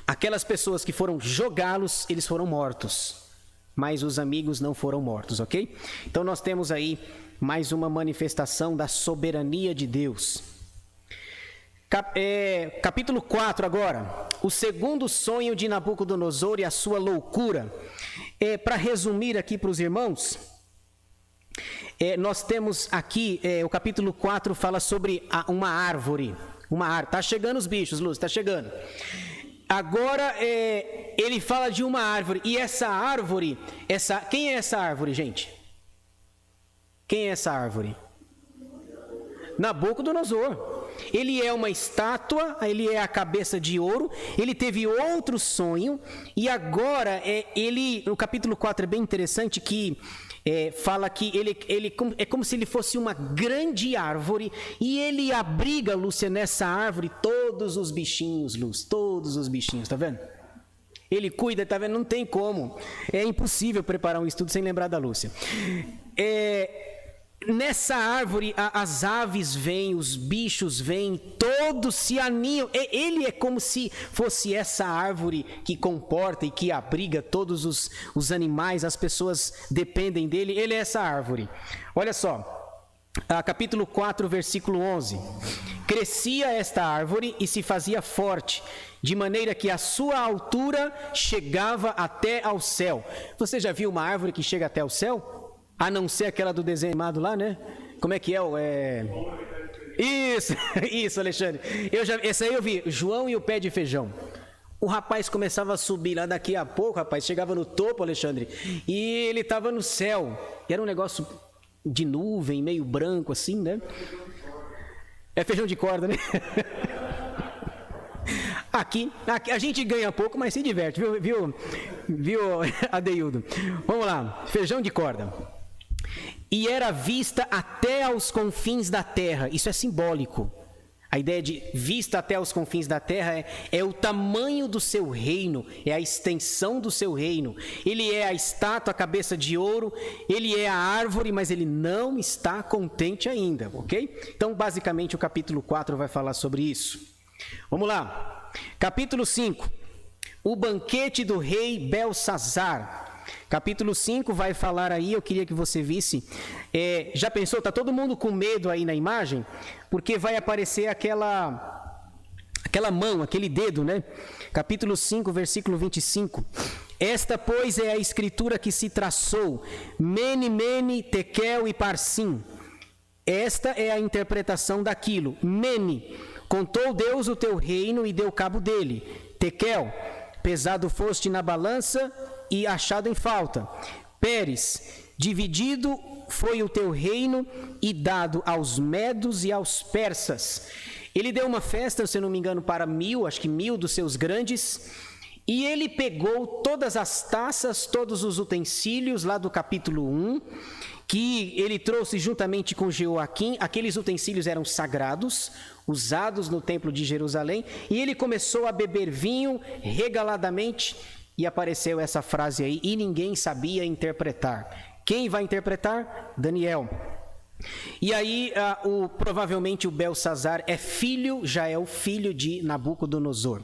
aquelas pessoas que foram jogá-los, eles foram mortos. Mas os amigos não foram mortos, ok? Então nós temos aí mais uma manifestação da soberania de Deus. Capítulo 4 agora. O segundo sonho de Nabucodonosor e a sua loucura. Para resumir aqui para os irmãos, nós temos aqui, o capítulo 4 fala sobre uma árvore. Está chegando os bichos, Lúcio, está chegando. Agora, ele fala de uma árvore. E essa árvore, quem é essa árvore, gente? Quem é essa árvore? Nabucodonosor. Ele é uma estátua, ele é a cabeça de ouro, ele teve outro sonho, e agora, no capítulo 4 é bem interessante que fala que ele é como se ele fosse uma grande árvore, e ele abriga, Lúcia, nessa árvore todos os bichinhos, Lúcia, todos os bichinhos, tá vendo? Ele cuida, tá vendo? Não tem como, é impossível preparar um estudo sem lembrar da Lúcia. Nessa árvore, as aves vêm, os bichos vêm, todos se aninham. Ele é como se fosse essa árvore que comporta e que abriga todos os animais, as pessoas dependem dele. Ele é essa árvore. Olha só, capítulo 4, versículo 11. Crescia esta árvore e se fazia forte, de maneira que a sua altura chegava até ao céu. Você já viu uma árvore que chega até o céu? A não ser aquela do desenho animado lá, né? Como é que é? Isso, Alexandre. Essa aí eu vi, João e o pé de feijão. O rapaz começava a subir lá, daqui a pouco, rapaz, chegava no topo, Alexandre, e ele estava no céu. Era um negócio de nuvem, meio branco assim, né? É feijão de corda, né? Aqui a gente ganha pouco, mas se diverte, viu, Adeildo? Vamos lá, feijão de corda. E era vista até aos confins da terra. Isso é simbólico. A ideia de vista até aos confins da terra é o tamanho do seu reino, é a extensão do seu reino. Ele é a estátua, a cabeça de ouro, ele é a árvore, mas ele não está contente ainda, ok? Então, basicamente, o capítulo 4 vai falar sobre isso. Vamos lá. Capítulo 5. O banquete do rei Belsazar. Capítulo 5 vai falar aí, eu queria que você visse, já pensou, está todo mundo com medo aí na imagem? Porque vai aparecer aquela mão, aquele dedo, né? Capítulo 5, versículo 25. Esta, pois, é a escritura que se traçou, Mene, Mene, Tekel e Parsim. Esta é a interpretação daquilo. Mene, contou Deus o teu reino e deu cabo dele. Tekel, pesado foste na balança e achado em falta. Pérez, dividido foi o teu reino e dado aos medos e aos persas. Ele deu uma festa, se eu não me engano, para 1.000 dos seus grandes, e ele pegou todas as taças, todos os utensílios, lá do capítulo 1, que ele trouxe juntamente com Jeoaquim. Aqueles utensílios eram sagrados, usados no templo de Jerusalém, e ele começou a beber vinho regaladamente, e apareceu essa frase aí, e ninguém sabia interpretar. Quem vai interpretar? Daniel. E aí, provavelmente o Belsazar já é o filho de Nabucodonosor.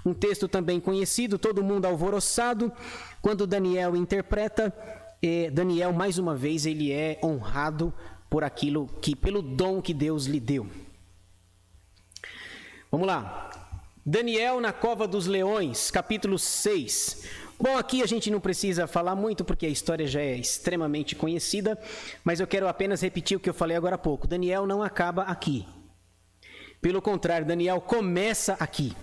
Um texto também conhecido, todo mundo alvoroçado, quando Daniel interpreta, Daniel, mais uma vez, ele é honrado pelo dom que Deus lhe deu. Vamos lá. Daniel na cova dos leões, capítulo 6. Bom, aqui a gente não precisa falar muito, porque a história já é extremamente conhecida, mas eu quero apenas repetir o que eu falei agora há pouco. Daniel não acaba aqui. Pelo contrário, Daniel começa aqui.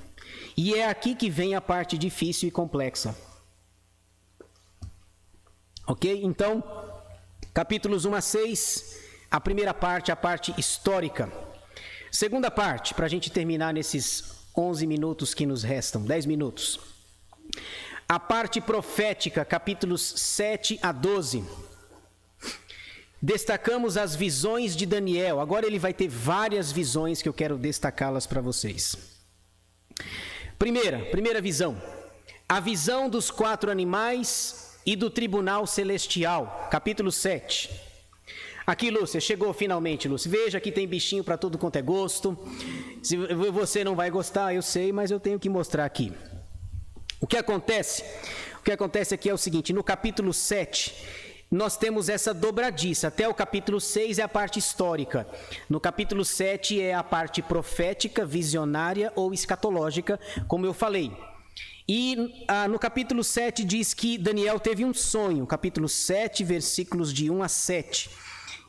E é aqui que vem a parte difícil e complexa. Ok? Então, capítulos 1 a 6, a primeira parte, a parte histórica. Segunda parte, para a gente terminar nesses 11 minutos que nos restam, 10 minutos. A parte profética, capítulos 7 a 12. Destacamos as visões de Daniel. Agora ele vai ter várias visões que eu quero destacá-las para vocês. Primeira visão. A visão dos 4 animais e do tribunal celestial, capítulo 7. Aqui, Lúcia, chegou finalmente, Lúcia. Veja que tem bichinho para todo quanto é gosto. Se você não vai gostar, eu sei, mas eu tenho que mostrar aqui. O que acontece aqui é o seguinte: no capítulo 7, nós temos essa dobradiça. Até o capítulo 6 é a parte histórica. No capítulo 7 é a parte profética, visionária ou escatológica, como eu falei. E no capítulo 7 diz que Daniel teve um sonho. Capítulo 7, versículos de 1 a 7.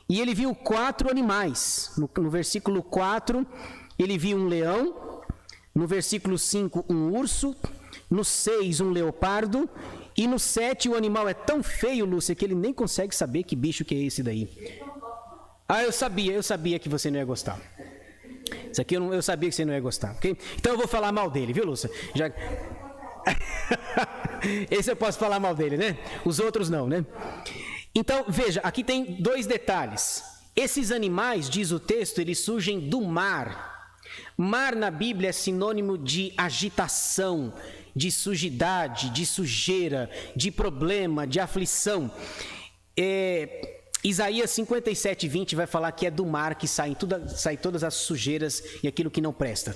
E ele viu 4 animais. No versículo 4, ele viu um leão. No versículo 5, um urso. No 6, um leopardo. E no 7, o animal é tão feio, Lúcia, que ele nem consegue saber que bicho que é esse daí. Ah, eu sabia que você não ia gostar. Isso aqui eu sabia que você não ia gostar, ok? Então eu vou falar mal dele, viu, Lúcia? Esse eu posso falar mal dele, né? Os outros não, né? Então, veja, aqui tem 2 detalhes. Esses animais, diz o texto, eles surgem do mar. Mar na Bíblia é sinônimo de agitação, de sujidade, de sujeira, de problema, de aflição. Isaías 57:20 vai falar que é do mar que saem todas as sujeiras e aquilo que não presta.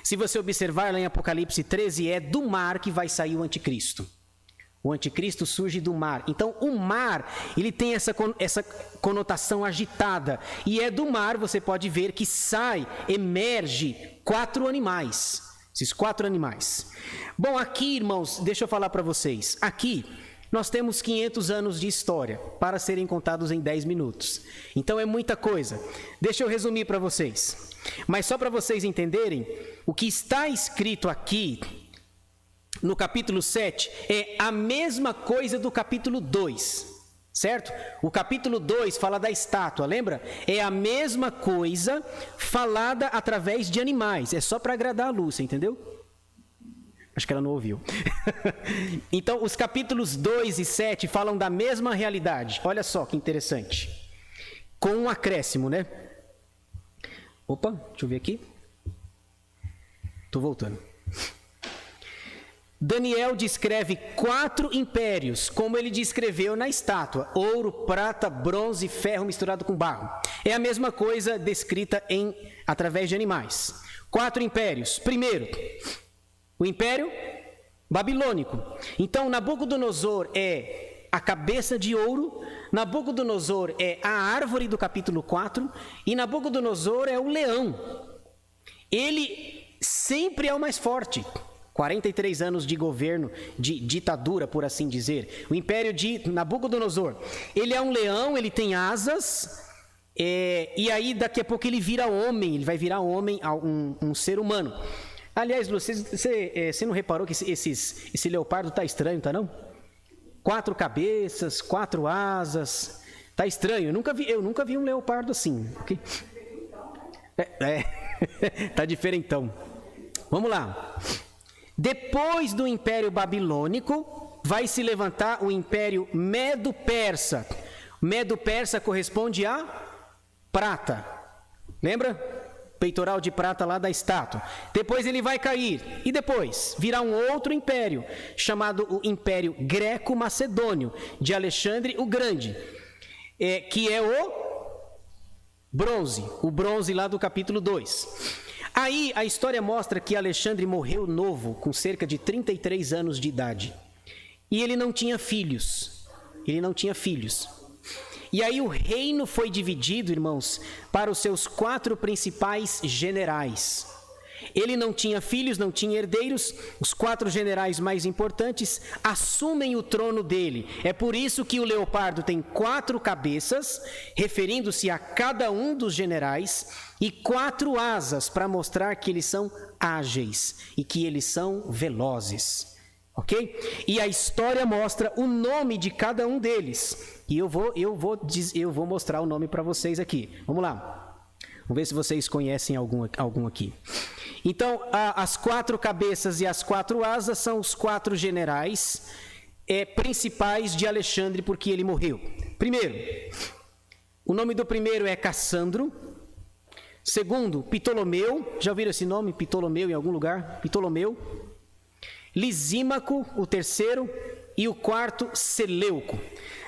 Se você observar lá em Apocalipse 13, é do mar que vai sair o anticristo. O anticristo surge do mar. Então, o mar, ele tem essa conotação agitada. E é do mar, você pode ver, que emerge 4 animais. Esses 4 animais. Bom, aqui, irmãos, deixa eu falar para vocês. Aqui, nós temos 500 anos de história para serem contados em 10 minutos. Então, é muita coisa. Deixa eu resumir para vocês. Mas só para vocês entenderem, o que está escrito aqui no capítulo 7 é a mesma coisa do capítulo 2, certo? O capítulo 2 fala da estátua, lembra? É a mesma coisa falada através de animais. É só para agradar a Lúcia, entendeu? Acho que ela não ouviu. Então, os capítulos 2 e 7 falam da mesma realidade. Olha só que interessante. Com um acréscimo, né? Opa, deixa eu ver aqui. Estou voltando. Daniel descreve 4 impérios, como ele descreveu na estátua: ouro, prata, bronze, ferro misturado com barro. É a mesma coisa descrita através de animais. 4 impérios. Primeiro, o império babilônico. Então, Nabucodonosor é a cabeça de ouro, Nabucodonosor é a árvore do capítulo 4 e Nabucodonosor é o leão. Ele sempre é o mais forte. 43 anos de governo, de ditadura, por assim dizer. O império de Nabucodonosor. Ele é um leão, ele tem asas, e aí daqui a pouco ele vira homem, ele vai virar homem, um ser humano. Aliás, Lu, você não reparou que esse leopardo tá estranho, tá não? 4 cabeças, 4 asas, tá estranho. Eu nunca vi um leopardo assim. Okay? Tá diferentão. Vamos lá. Depois do Império Babilônico, vai se levantar o Império Medo-Persa. Medo-Persa corresponde a prata. Lembra? Peitoral de prata lá da estátua. Depois ele vai cair. E depois virá um outro império, chamado o Império Greco-Macedônio, de Alexandre o Grande, que é o bronze. O bronze lá do capítulo 2. Aí a história mostra que Alexandre morreu novo, com cerca de 33 anos de idade. E ele não tinha filhos. E aí o reino foi dividido, irmãos, para os seus 4 principais generais. Ele não tinha filhos, não tinha herdeiros. Os 4 generais mais importantes assumem o trono dele. É por isso que o leopardo tem 4 cabeças, referindo-se a cada um dos generais, e 4 asas, para mostrar que eles são ágeis e que eles são velozes. Ok? E a história mostra o nome de cada um deles. E eu vou mostrar o nome para vocês aqui. Vamos lá. Vamos ver se vocês conhecem algum aqui. Então, as 4 cabeças e as 4 asas são os 4 generais principais de Alexandre, porque ele morreu. Primeiro, o nome do primeiro é Cassandro. Segundo, Ptolomeu. Já ouviram esse nome? Ptolomeu em algum lugar? Ptolomeu. Lisímaco, o terceiro, e o quarto, Seleuco.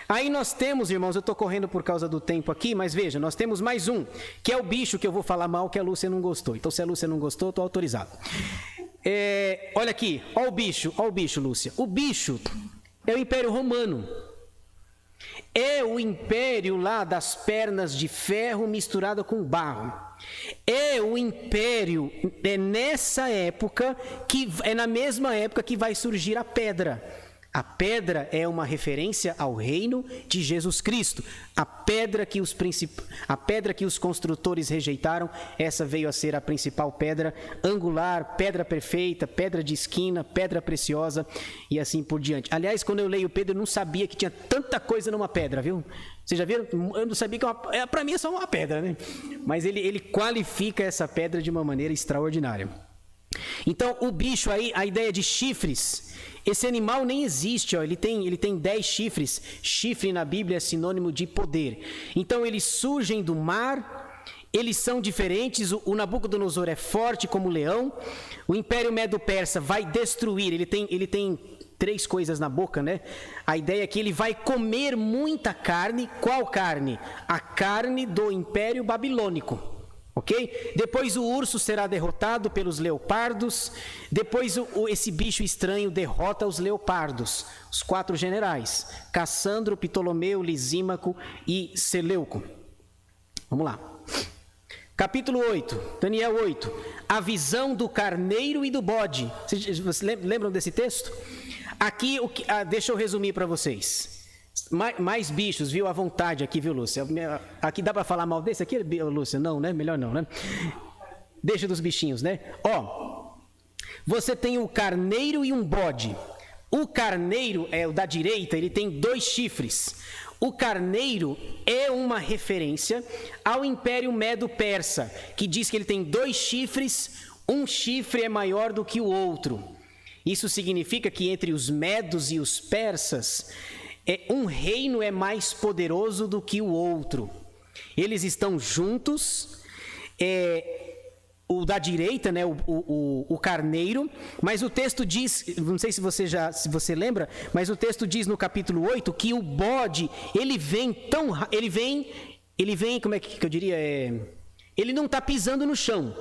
Aí nós temos, irmãos, eu estou correndo por causa do tempo aqui, mas veja, nós temos mais um, que é o bicho que eu vou falar mal, que a Lúcia não gostou. Então, se a Lúcia não gostou, estou autorizado. Olha aqui, olha o bicho, Lúcia. O bicho é o Império Romano. É o império lá das pernas de ferro misturado com barro. É o império, nessa época, é na mesma época que vai surgir a pedra. A pedra é uma referência ao reino de Jesus Cristo. A pedra que os construtores rejeitaram, essa veio a ser a principal pedra angular, pedra perfeita, pedra de esquina, pedra preciosa e assim por diante. Aliás, quando eu leio Pedro, eu não sabia que tinha tanta coisa numa pedra, viu? Vocês já viram? Eu não sabia que para mim é só uma pedra, né? Mas ele qualifica essa pedra de uma maneira extraordinária. Então, o bicho aí, a ideia de chifres, esse animal nem existe, ó, ele tem 10 chifres. Chifre na Bíblia é sinônimo de poder. Então, eles surgem do mar, eles são diferentes. O Nabucodonosor é forte como leão. O Império Medo-Persa vai destruir, ele tem 3 coisas na boca, né? A ideia é que ele vai comer muita carne. Qual carne? A carne do Império Babilônico. Ok? Depois o urso será derrotado pelos leopardos. Depois esse bicho estranho derrota os leopardos, os 4 generais: Cassandro, Ptolomeu, Lisímaco e Seleuco. Vamos lá. Capítulo 8, Daniel 8. A visão do carneiro e do bode. Vocês lembram desse texto? Aqui, deixa eu resumir para vocês. Mais bichos, viu? À vontade aqui, viu, Lúcia? Aqui dá para falar mal desse aqui, Lúcia? Não, né? Melhor não, né? Deixa dos bichinhos, né? Ó, você tem o carneiro e um bode. O carneiro, o da direita, ele tem 2 chifres. O carneiro é uma referência ao Império Medo-Persa, que diz que ele tem 2 chifres, um chifre é maior do que o outro. Isso significa que entre os medos e os persas, um reino é mais poderoso do que o outro. Eles estão juntos, o da direita, né, o carneiro, mas o texto diz, não sei se você lembra, mas o texto diz no capítulo 8 que o bode, ele vem, como é que eu diria, ele não está pisando no chão,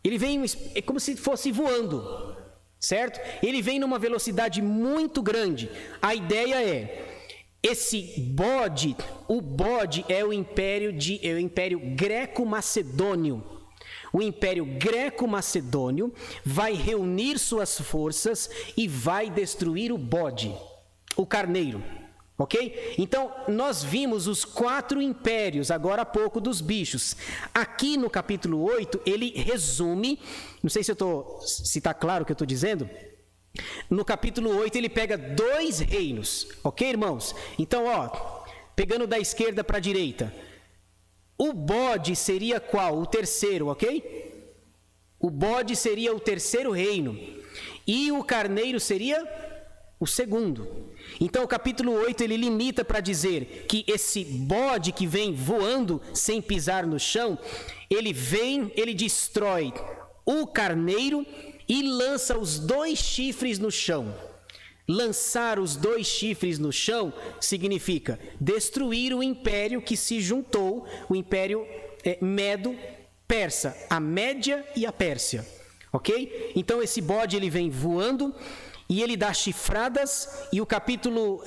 ele vem como se fosse voando, certo? Ele vem numa velocidade muito grande. A ideia esse bode, o bode é o império greco-macedônio. O império greco-macedônio vai reunir suas forças e vai destruir o bode, o carneiro, ok? Então, nós vimos os 4 impérios, agora há pouco, dos bichos. Aqui no capítulo 8, ele resume, não sei se está claro o que eu estou dizendo. No capítulo 8, ele pega 2 reinos, ok, irmãos? Então, pegando da esquerda para a direita, o bode seria qual? O terceiro, ok? O bode seria o terceiro reino, e o carneiro seria o segundo. Então, o capítulo 8, ele limita para dizer que esse bode que vem voando sem pisar no chão, ele destrói o carneiro e lança os 2 chifres no chão. Lançar os 2 chifres no chão significa destruir o império que se juntou, o império Medo-Persa, a Média e a Pérsia, ok? Então esse bode ele vem voando e ele dá chifradas, e o capítulo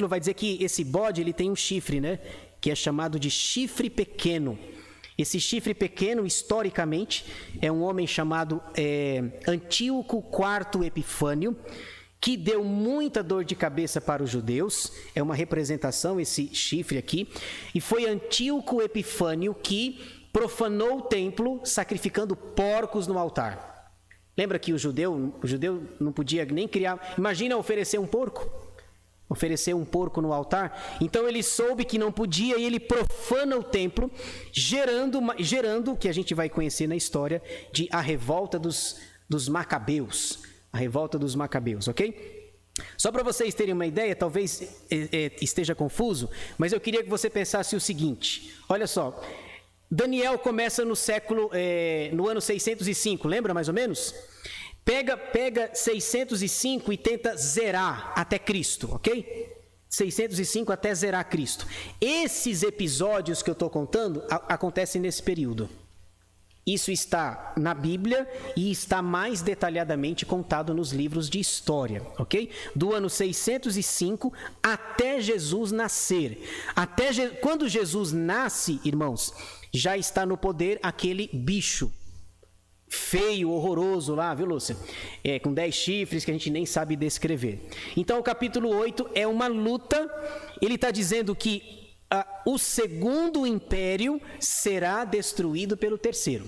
vai dizer que esse bode ele tem um chifre, né? Que é chamado de chifre pequeno. Esse chifre pequeno, historicamente, é um homem chamado Antíoco IV Epifânio, que deu muita dor de cabeça para os judeus. É uma representação, esse chifre aqui. E foi Antíoco Epifânio que profanou o templo, sacrificando porcos no altar. Lembra que o judeu não podia nem criar... Imagina oferecer um porco. Oferecer um porco no altar. Então ele soube que não podia e ele profana o templo, gerando o que a gente vai conhecer na história de a revolta dos Macabeus. A revolta dos Macabeus, ok? Só para vocês terem uma ideia, talvez esteja confuso, mas eu queria que você pensasse o seguinte. Olha só, Daniel começa no ano 605, lembra mais ou menos? Pega 605 e tenta zerar até Cristo, ok? 605 até zerar Cristo. Esses episódios que eu estou contando acontecem nesse período. Isso está na Bíblia e está mais detalhadamente contado nos livros de história, ok? Do ano 605 até Jesus nascer. Quando Jesus nasce, irmãos, já está no poder aquele bicho feio, horroroso lá, viu, Lúcia? Com 10 chifres que a gente nem sabe descrever. Então, o capítulo 8 é uma luta. Ele está dizendo que o segundo império será destruído pelo terceiro.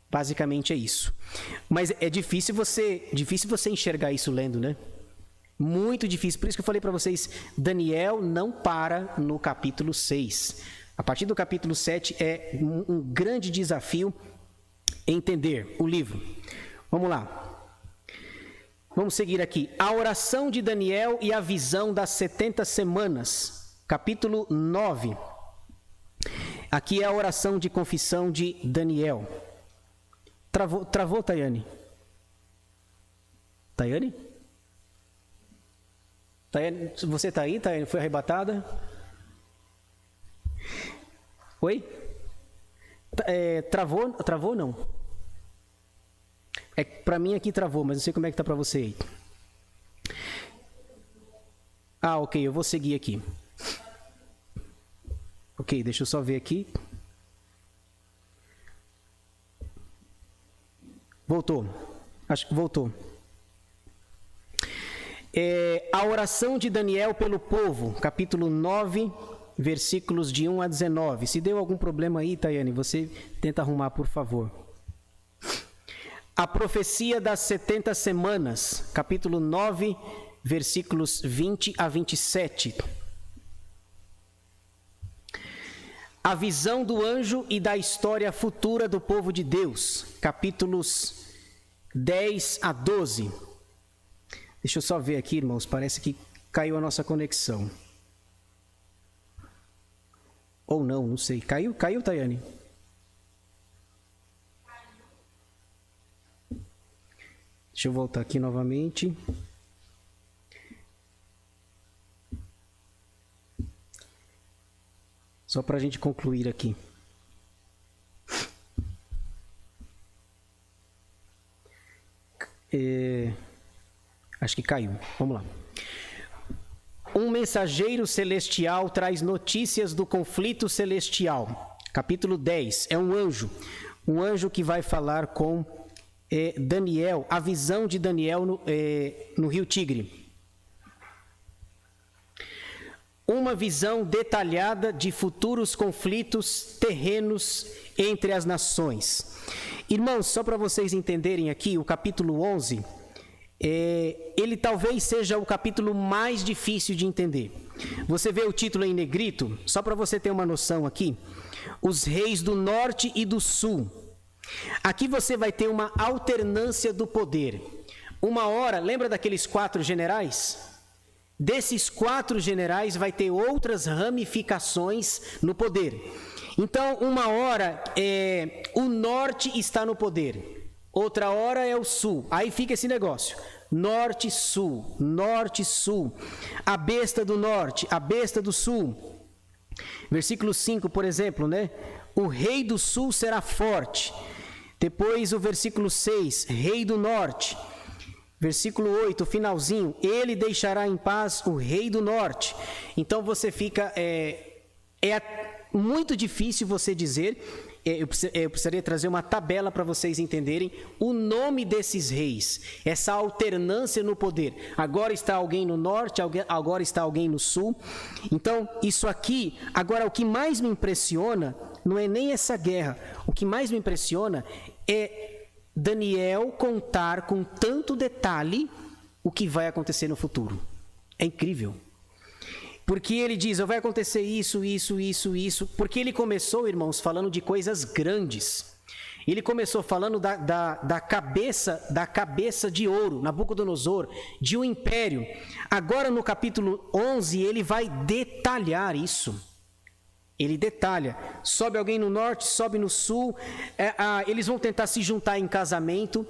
Basicamente é isso. Mas é difícil você enxergar isso lendo, né? Muito difícil. Por isso que eu falei para vocês, Daniel não para no capítulo 6. A partir do capítulo 7 é um grande desafio entender o livro. Vamos lá. Vamos seguir aqui. A oração de Daniel e a visão das 70 semanas. Capítulo 9. Aqui é a oração de confissão de Daniel. Travou, Tayane? Tayane? Tayane, você está aí, Tayane? Foi arrebatada? Oi? Travou não? Para mim aqui travou, mas não sei como é que tá para você aí. Ok, eu vou seguir aqui. Ok, deixa eu só ver aqui. Voltou. Acho que voltou. A oração de Daniel pelo povo, capítulo 9, versículos de 1 a 19. Se deu algum problema aí, Tayane, você tenta arrumar, por favor. A profecia das 70 semanas, capítulo 9, versículos 20 a 27. A visão do anjo e da história futura do povo de Deus, capítulos 10 a 12. Deixa eu só ver aqui, irmãos, parece que caiu a nossa conexão. Ou não sei. Caiu, Tayane? Deixa eu voltar aqui novamente. Só para a gente concluir aqui. Acho que caiu. Vamos lá. Um mensageiro celestial traz notícias do conflito celestial. Capítulo 10. É um anjo. Um anjo que vai falar com Daniel, a visão de Daniel no rio Tigre. Uma visão detalhada de futuros conflitos terrenos entre as nações. Irmãos, só para vocês entenderem aqui, o capítulo 11, ele talvez seja o capítulo mais difícil de entender. Você vê o título em negrito, só para você ter uma noção aqui, os reis do norte e do sul. Aqui você vai ter uma alternância do poder. Uma hora, lembra daqueles 4 generais? Desses 4 generais vai ter outras ramificações no poder. Então, uma hora o norte está no poder, outra hora é o sul. Aí fica esse negócio, norte, sul, a besta do norte, a besta do sul. Versículo 5, por exemplo, né? O rei do sul será forte. Depois o versículo 6, rei do norte. Versículo 8, finalzinho, ele deixará em paz o rei do norte. Então você fica, muito difícil você dizer, eu precisaria trazer uma tabela para vocês entenderem o nome desses reis, essa alternância no poder. Agora está alguém no norte, agora está alguém no sul. Então, isso aqui, agora o que mais me impressiona não é nem essa guerra, o que mais me impressiona é Daniel contar com tanto detalhe o que vai acontecer no futuro. É incrível. Porque ele diz, vai acontecer isso, porque ele começou, irmãos, falando de coisas grandes. Ele começou falando da cabeça de ouro, Nabucodonosor, de um império. Agora no capítulo 11 ele vai detalhar isso. Ele detalha, sobe alguém no norte, sobe no sul, eles vão tentar se juntar em casamento.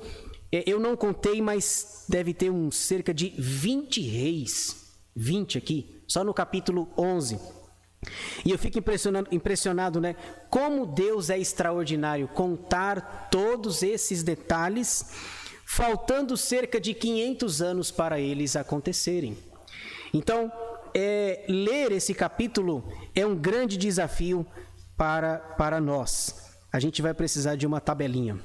Eu não contei, mas deve ter cerca de 20 reis. 20 aqui, só no capítulo 11. E eu fico impressionado, né? Como Deus é extraordinário contar todos esses detalhes, faltando cerca de 500 anos para eles acontecerem. Então, ler esse capítulo é um grande desafio para nós. A gente vai precisar de uma tabelinha.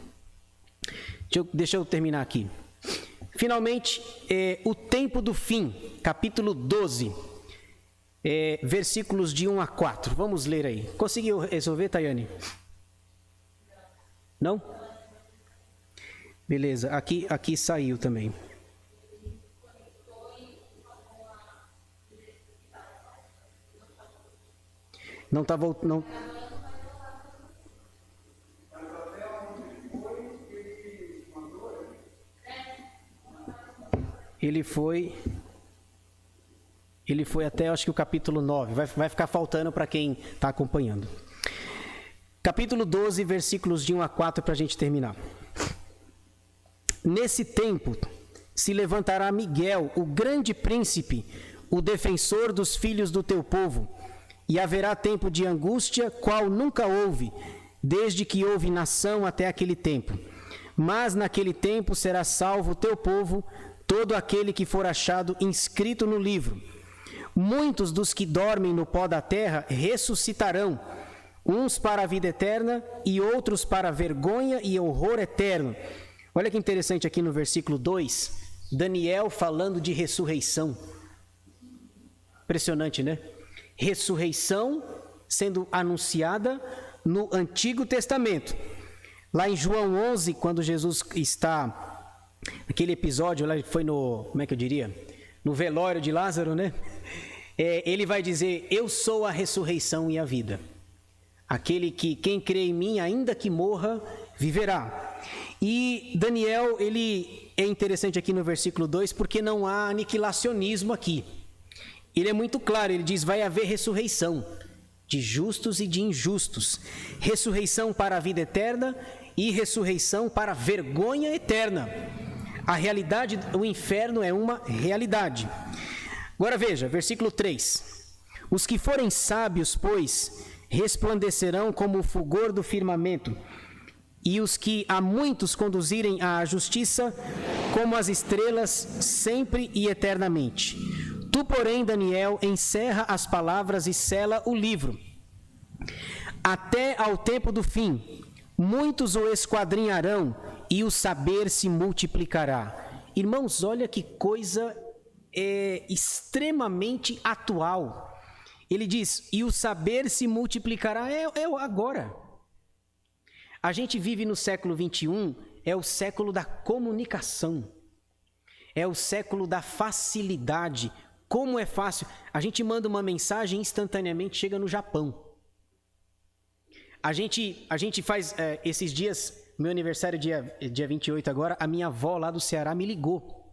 Deixa eu terminar aqui. Finalmente, o tempo do fim, capítulo 12, versículos de 1 a 4. Vamos ler aí. Conseguiu resolver, Tayane? Não? Beleza, aqui saiu também. Não está voltando. Ele foi até, acho que o capítulo 9. Vai ficar faltando para quem está acompanhando. Capítulo 12, versículos de 1 a 4, para a gente terminar. Nesse tempo se levantará Miguel, o grande príncipe, o defensor dos filhos do teu povo, e haverá tempo de angústia, qual nunca houve, desde que houve nação até aquele tempo. Mas naquele tempo será salvo o teu povo, todo aquele que for achado inscrito no livro. Muitos dos que dormem no pó da terra ressuscitarão, uns para a vida eterna e outros para a vergonha e horror eterno. Olha que interessante aqui no versículo 2, Daniel falando de ressurreição. Impressionante, né? Ressurreição sendo anunciada no Antigo Testamento. Lá em João 11, quando Jesus está... Aquele episódio lá foi no, como é que eu diria? No velório de Lázaro, né? Ele vai dizer, eu sou a ressurreição e a vida. Quem crê em mim, ainda que morra, viverá. E Daniel, ele é interessante aqui no versículo 2, porque não há aniquilacionismo aqui. Ele é muito claro, ele diz, vai haver ressurreição de justos e de injustos. Ressurreição para a vida eterna e ressurreição para a vergonha eterna. A realidade, o inferno é uma realidade. Agora veja, versículo 3. Os que forem sábios, pois, resplandecerão como o fulgor do firmamento, e os que a muitos conduzirem à justiça, como as estrelas, sempre e eternamente. Tu, porém, Daniel, encerra as palavras e sela o livro. Até ao tempo do fim, muitos o esquadrinharão, e o saber se multiplicará. Irmãos, olha que coisa extremamente atual. Ele diz, e o saber se multiplicará agora. A gente vive no século 21, é o século da comunicação. É o século da facilidade. Como é fácil. A gente manda uma mensagem instantaneamente, chega no Japão. A gente faz, esses dias, meu aniversário dia 28 agora, a minha avó lá do Ceará me ligou.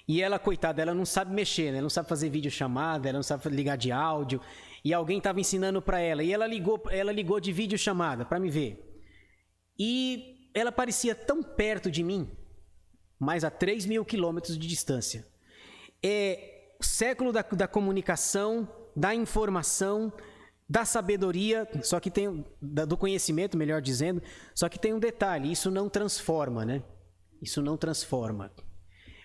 E ela, coitada, ela não sabe mexer, né? Não sabe fazer videochamada, ela não sabe ligar de áudio. E alguém estava ensinando para ela. E ela ligou de videochamada para me ver. E ela parecia tão perto de mim, mas a 3.000 quilômetros de distância. É o século da comunicação, da informação, da sabedoria, só que tem do conhecimento, melhor dizendo, só que tem um detalhe, isso não transforma, né? Isso não transforma.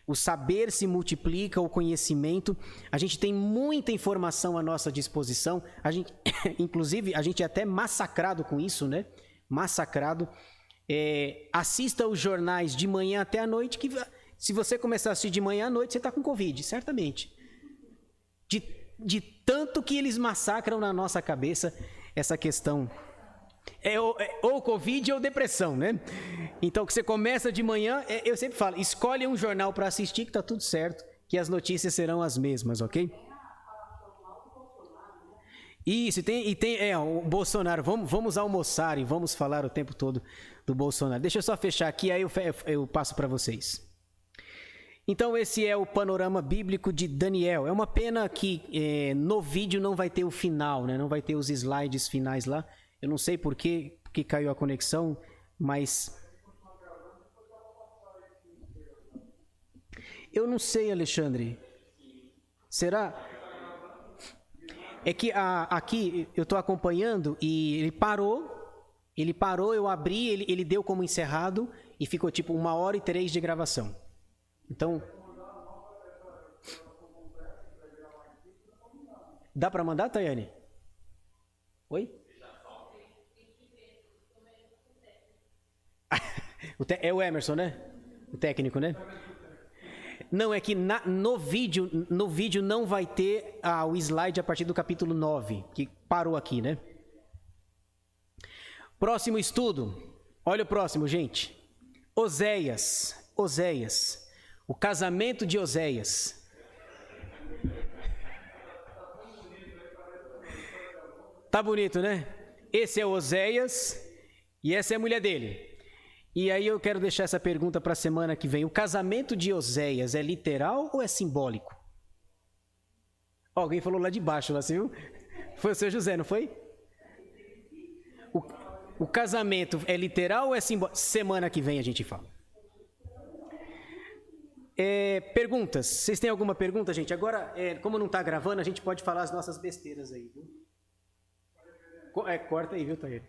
O saber se multiplica, o conhecimento, a gente tem muita informação à nossa disposição, inclusive a gente é até massacrado com isso, né? Massacrado. Assista os jornais de manhã até à noite, que se você começar a assistir de manhã à noite, você está com Covid, certamente. De tanto que eles massacram na nossa cabeça essa questão. Ou Covid ou depressão, né? Então, que você começa de manhã, eu sempre falo, escolhe um jornal para assistir que está tudo certo, que as notícias serão as mesmas, ok? Isso, o Bolsonaro, vamos almoçar e vamos falar o tempo todo do Bolsonaro. Deixa eu só fechar aqui, aí eu passo para vocês. Então, esse é o panorama bíblico de Daniel. É uma pena que no vídeo não vai ter o final, né? Não vai ter os slides finais lá. Eu não sei por que caiu a conexão, mas... Eu não sei, Alexandre. Será? É que aqui eu estou acompanhando e ele parou, eu abri, ele deu como encerrado e ficou tipo 1h03 de gravação. Então, dá para mandar, Tayane? Oi? É o Emerson, né? O técnico, né? Não, é que no vídeo não vai ter o slide a partir do capítulo 9, que parou aqui, né? Próximo estudo. Olha o próximo, gente. Oséias. O casamento de Oséias. Tá bonito, né? Esse é Oséias e essa é a mulher dele. E aí eu quero deixar essa pergunta para a semana que vem. O casamento de Oséias é literal ou é simbólico? Alguém falou lá de baixo, lá, você viu? Foi o seu José, não foi? O casamento é literal ou é simbólico? Semana que vem a gente fala. Perguntas. Vocês têm alguma pergunta, gente? Agora, como não está gravando, a gente pode falar as nossas besteiras aí, viu? Corta aí, viu, Taíra?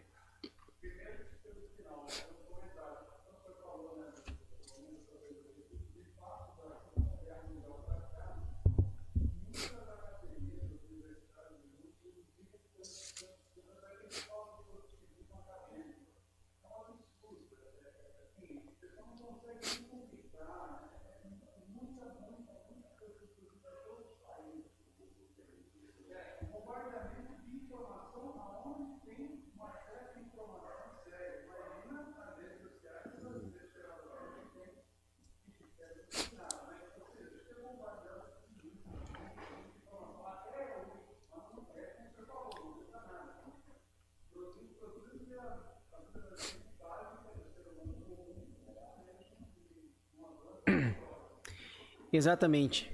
Exatamente.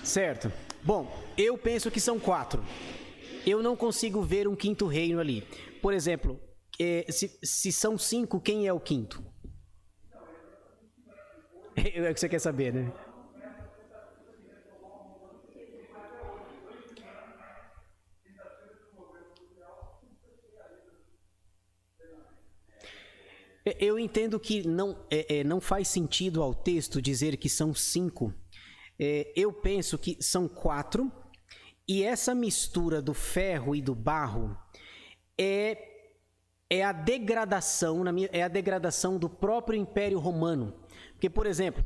Certo. Bom, eu penso que são 4. Eu não consigo ver um quinto reino ali. Por exemplo, se são 5, quem é o quinto? É o que você quer saber, né? Eu entendo que não faz sentido ao texto dizer que são 5. Eu penso que são 4, e essa mistura do ferro e do barro é a degradação, é a degradação do próprio Império Romano. Porque, por exemplo,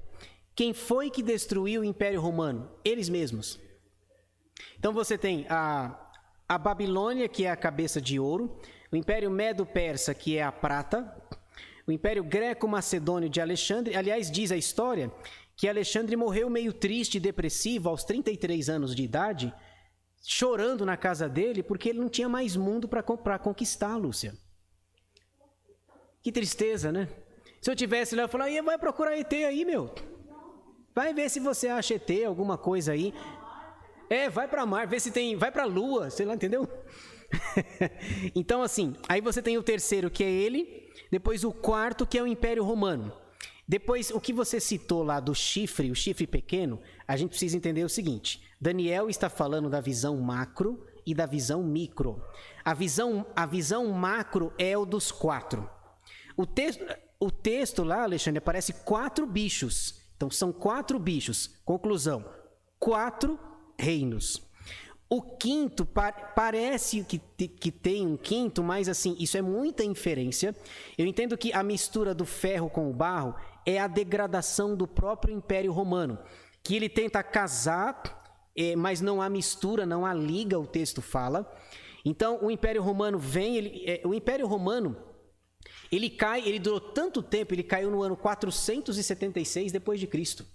quem foi que destruiu o Império Romano? Eles mesmos. Então você tem a Babilônia, que é a cabeça de ouro, o Império Medo-Persa, que é a prata, o Império Greco-Macedônio de Alexandre. Aliás, diz a história que Alexandre morreu meio triste e depressivo aos 33 anos de idade, chorando na casa dele porque ele não tinha mais mundo para conquistar, Lúcia. Que tristeza, né? Se eu tivesse lá, eu falaria, vai procurar ET aí, meu. Vai ver se você acha ET, alguma coisa aí. Vai para Marte, vê se tem, vai para a Lua, sei lá, entendeu? Então, assim, aí você tem o terceiro, que é ele, depois o quarto, que é o Império Romano. Depois, o que você citou lá do chifre, o chifre pequeno, a gente precisa entender o seguinte: Daniel está falando da visão macro e da visão micro. A visão macro é o dos 4. O texto lá, Alexandre, aparece 4 bichos. Então, são 4 bichos. Conclusão: 4 reinos. O quinto, parece que tem um quinto, mas assim, isso é muita inferência. Eu entendo que a mistura do ferro com o barro é a degradação do próprio Império Romano, que ele tenta casar, mas não há mistura, não há liga, o texto fala. Então, o Império Romano o Império Romano, ele durou tanto tempo, ele caiu no ano 476 depois de Cristo.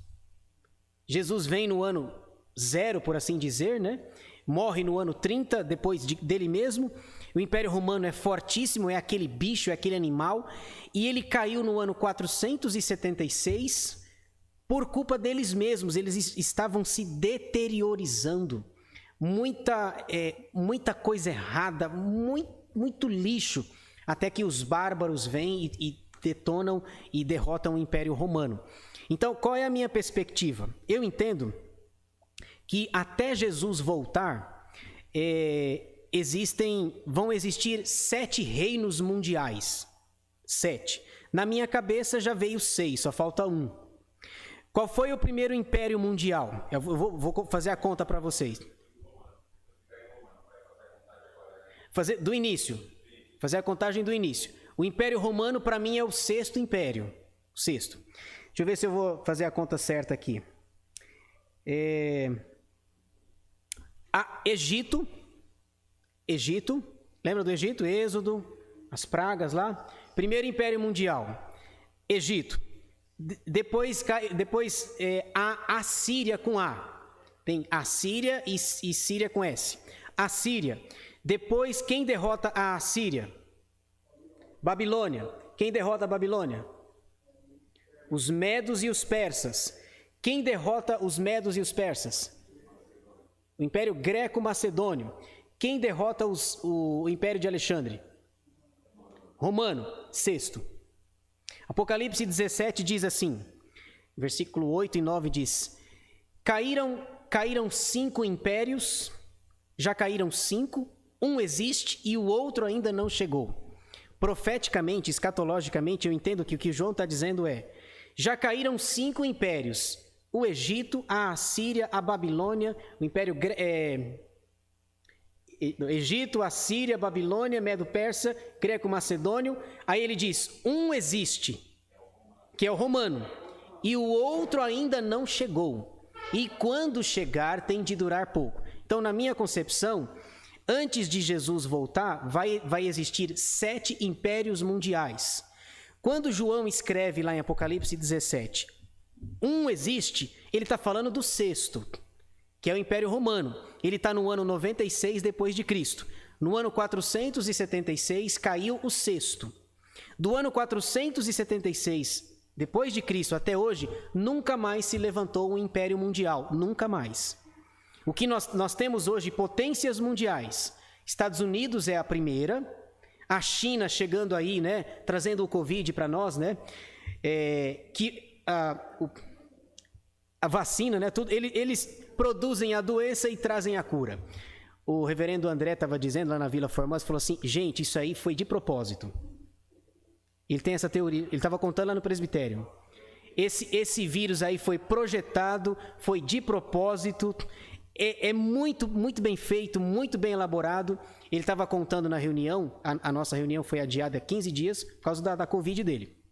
Jesus vem no ano 0, por assim dizer, né? Morre no ano 30 depois dele mesmo. O Império Romano é fortíssimo, é aquele bicho, é aquele animal, e ele caiu no ano 476 por culpa deles mesmos. Eles estavam se deteriorizando, muita coisa errada, muito lixo, até que os bárbaros vêm e detonam e derrotam o Império Romano. Então, qual é a minha perspectiva? Eu entendo que até Jesus voltar, vão existir 7 reinos mundiais. 7. Na minha cabeça já veio 6, só falta 1. Qual foi o primeiro império mundial? Eu vou fazer a conta para vocês. Do início. Fazer a contagem do início. O Império Romano, para mim, é o 6º império. O 6º. Deixa eu ver se eu vou fazer a conta certa aqui. Egito, lembra do Egito? Êxodo, as pragas lá. Primeiro Império Mundial, Egito. Depois a Assíria com A. Tem Assíria e Síria com S. Assíria. Depois, quem derrota a Assíria? Babilônia. Quem derrota a Babilônia? Os medos e os persas. Quem derrota os medos e os persas? O Império Greco-Macedônio. Quem derrota o Império de Alexandre? Romano, 6º. Apocalipse 17 diz assim, versículo 8 e 9 diz: Caíram 5 impérios, já caíram 5, um existe e o outro ainda não chegou. Profeticamente, escatologicamente, eu entendo que o que João está dizendo já caíram 5 impérios: o Egito, a Assíria, a Babilônia, o Império Egito, Assíria, Babilônia, Medo-Persa, Greco-Macedônio. Aí ele diz, um existe, que é o romano, e o outro ainda não chegou. E quando chegar, tem de durar pouco. Então, na minha concepção, antes de Jesus voltar, vai existir 7 impérios mundiais. Quando João escreve lá em Apocalipse 17, um existe, ele está falando do 6º, que é o Império Romano. Ele está no ano 96 depois de Cristo. No ano 476 caiu o 6º. Do ano 476 depois de Cristo até hoje, nunca mais se levantou um império mundial, nunca mais. O que nós temos hoje, potências mundiais. Estados Unidos é a primeira, a China chegando aí, né, trazendo o Covid para nós, né, a vacina, né, tudo, eles produzem a doença e trazem a cura. O reverendo André estava dizendo lá na Vila Formosa, falou assim, gente, isso aí foi de propósito. Ele tem essa teoria, ele estava contando lá no presbitério. Esse vírus aí foi projetado, foi de propósito, é muito, muito bem feito, muito bem elaborado. Ele estava contando na reunião, a nossa reunião foi adiada 15 dias por causa da Covid dele.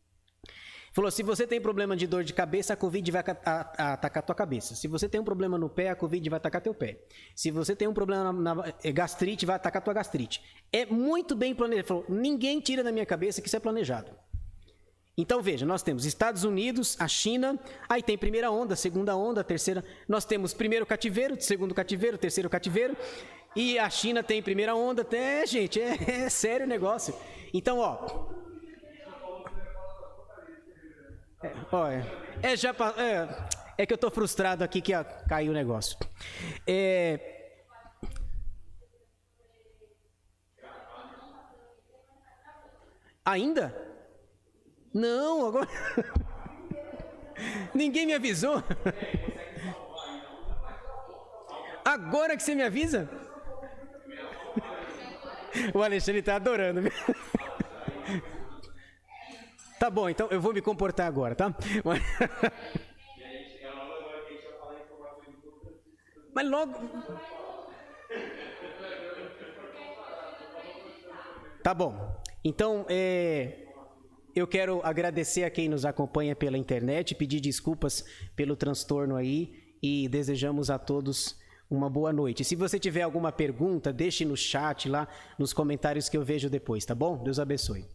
Falou, se você tem problema de dor de cabeça, a Covid vai atacar a tua cabeça. Se você tem um problema no pé, a Covid vai atacar teu pé. Se você tem um problema na gastrite, vai atacar a tua gastrite. É muito bem planejado. Ele falou, ninguém tira da minha cabeça que isso é planejado. Então veja, nós temos Estados Unidos, a China, aí tem primeira onda, segunda onda, terceira. Nós temos primeiro cativeiro, segundo cativeiro, terceiro cativeiro. E a China tem primeira onda. Gente, é sério o negócio. Então, é que eu tô frustrado aqui que caiu o negócio. Ainda? Não, agora... Ninguém me avisou. Agora que você me avisa? O Alexandre está adorando. Tá bom, então eu vou me comportar agora, tá? Mas logo... Tá bom. Então, eu quero agradecer a quem nos acompanha pela internet, pedir desculpas pelo transtorno aí e desejamos a todos uma boa noite. Se você tiver alguma pergunta, deixe no chat lá, nos comentários que eu vejo depois, tá bom? Deus abençoe.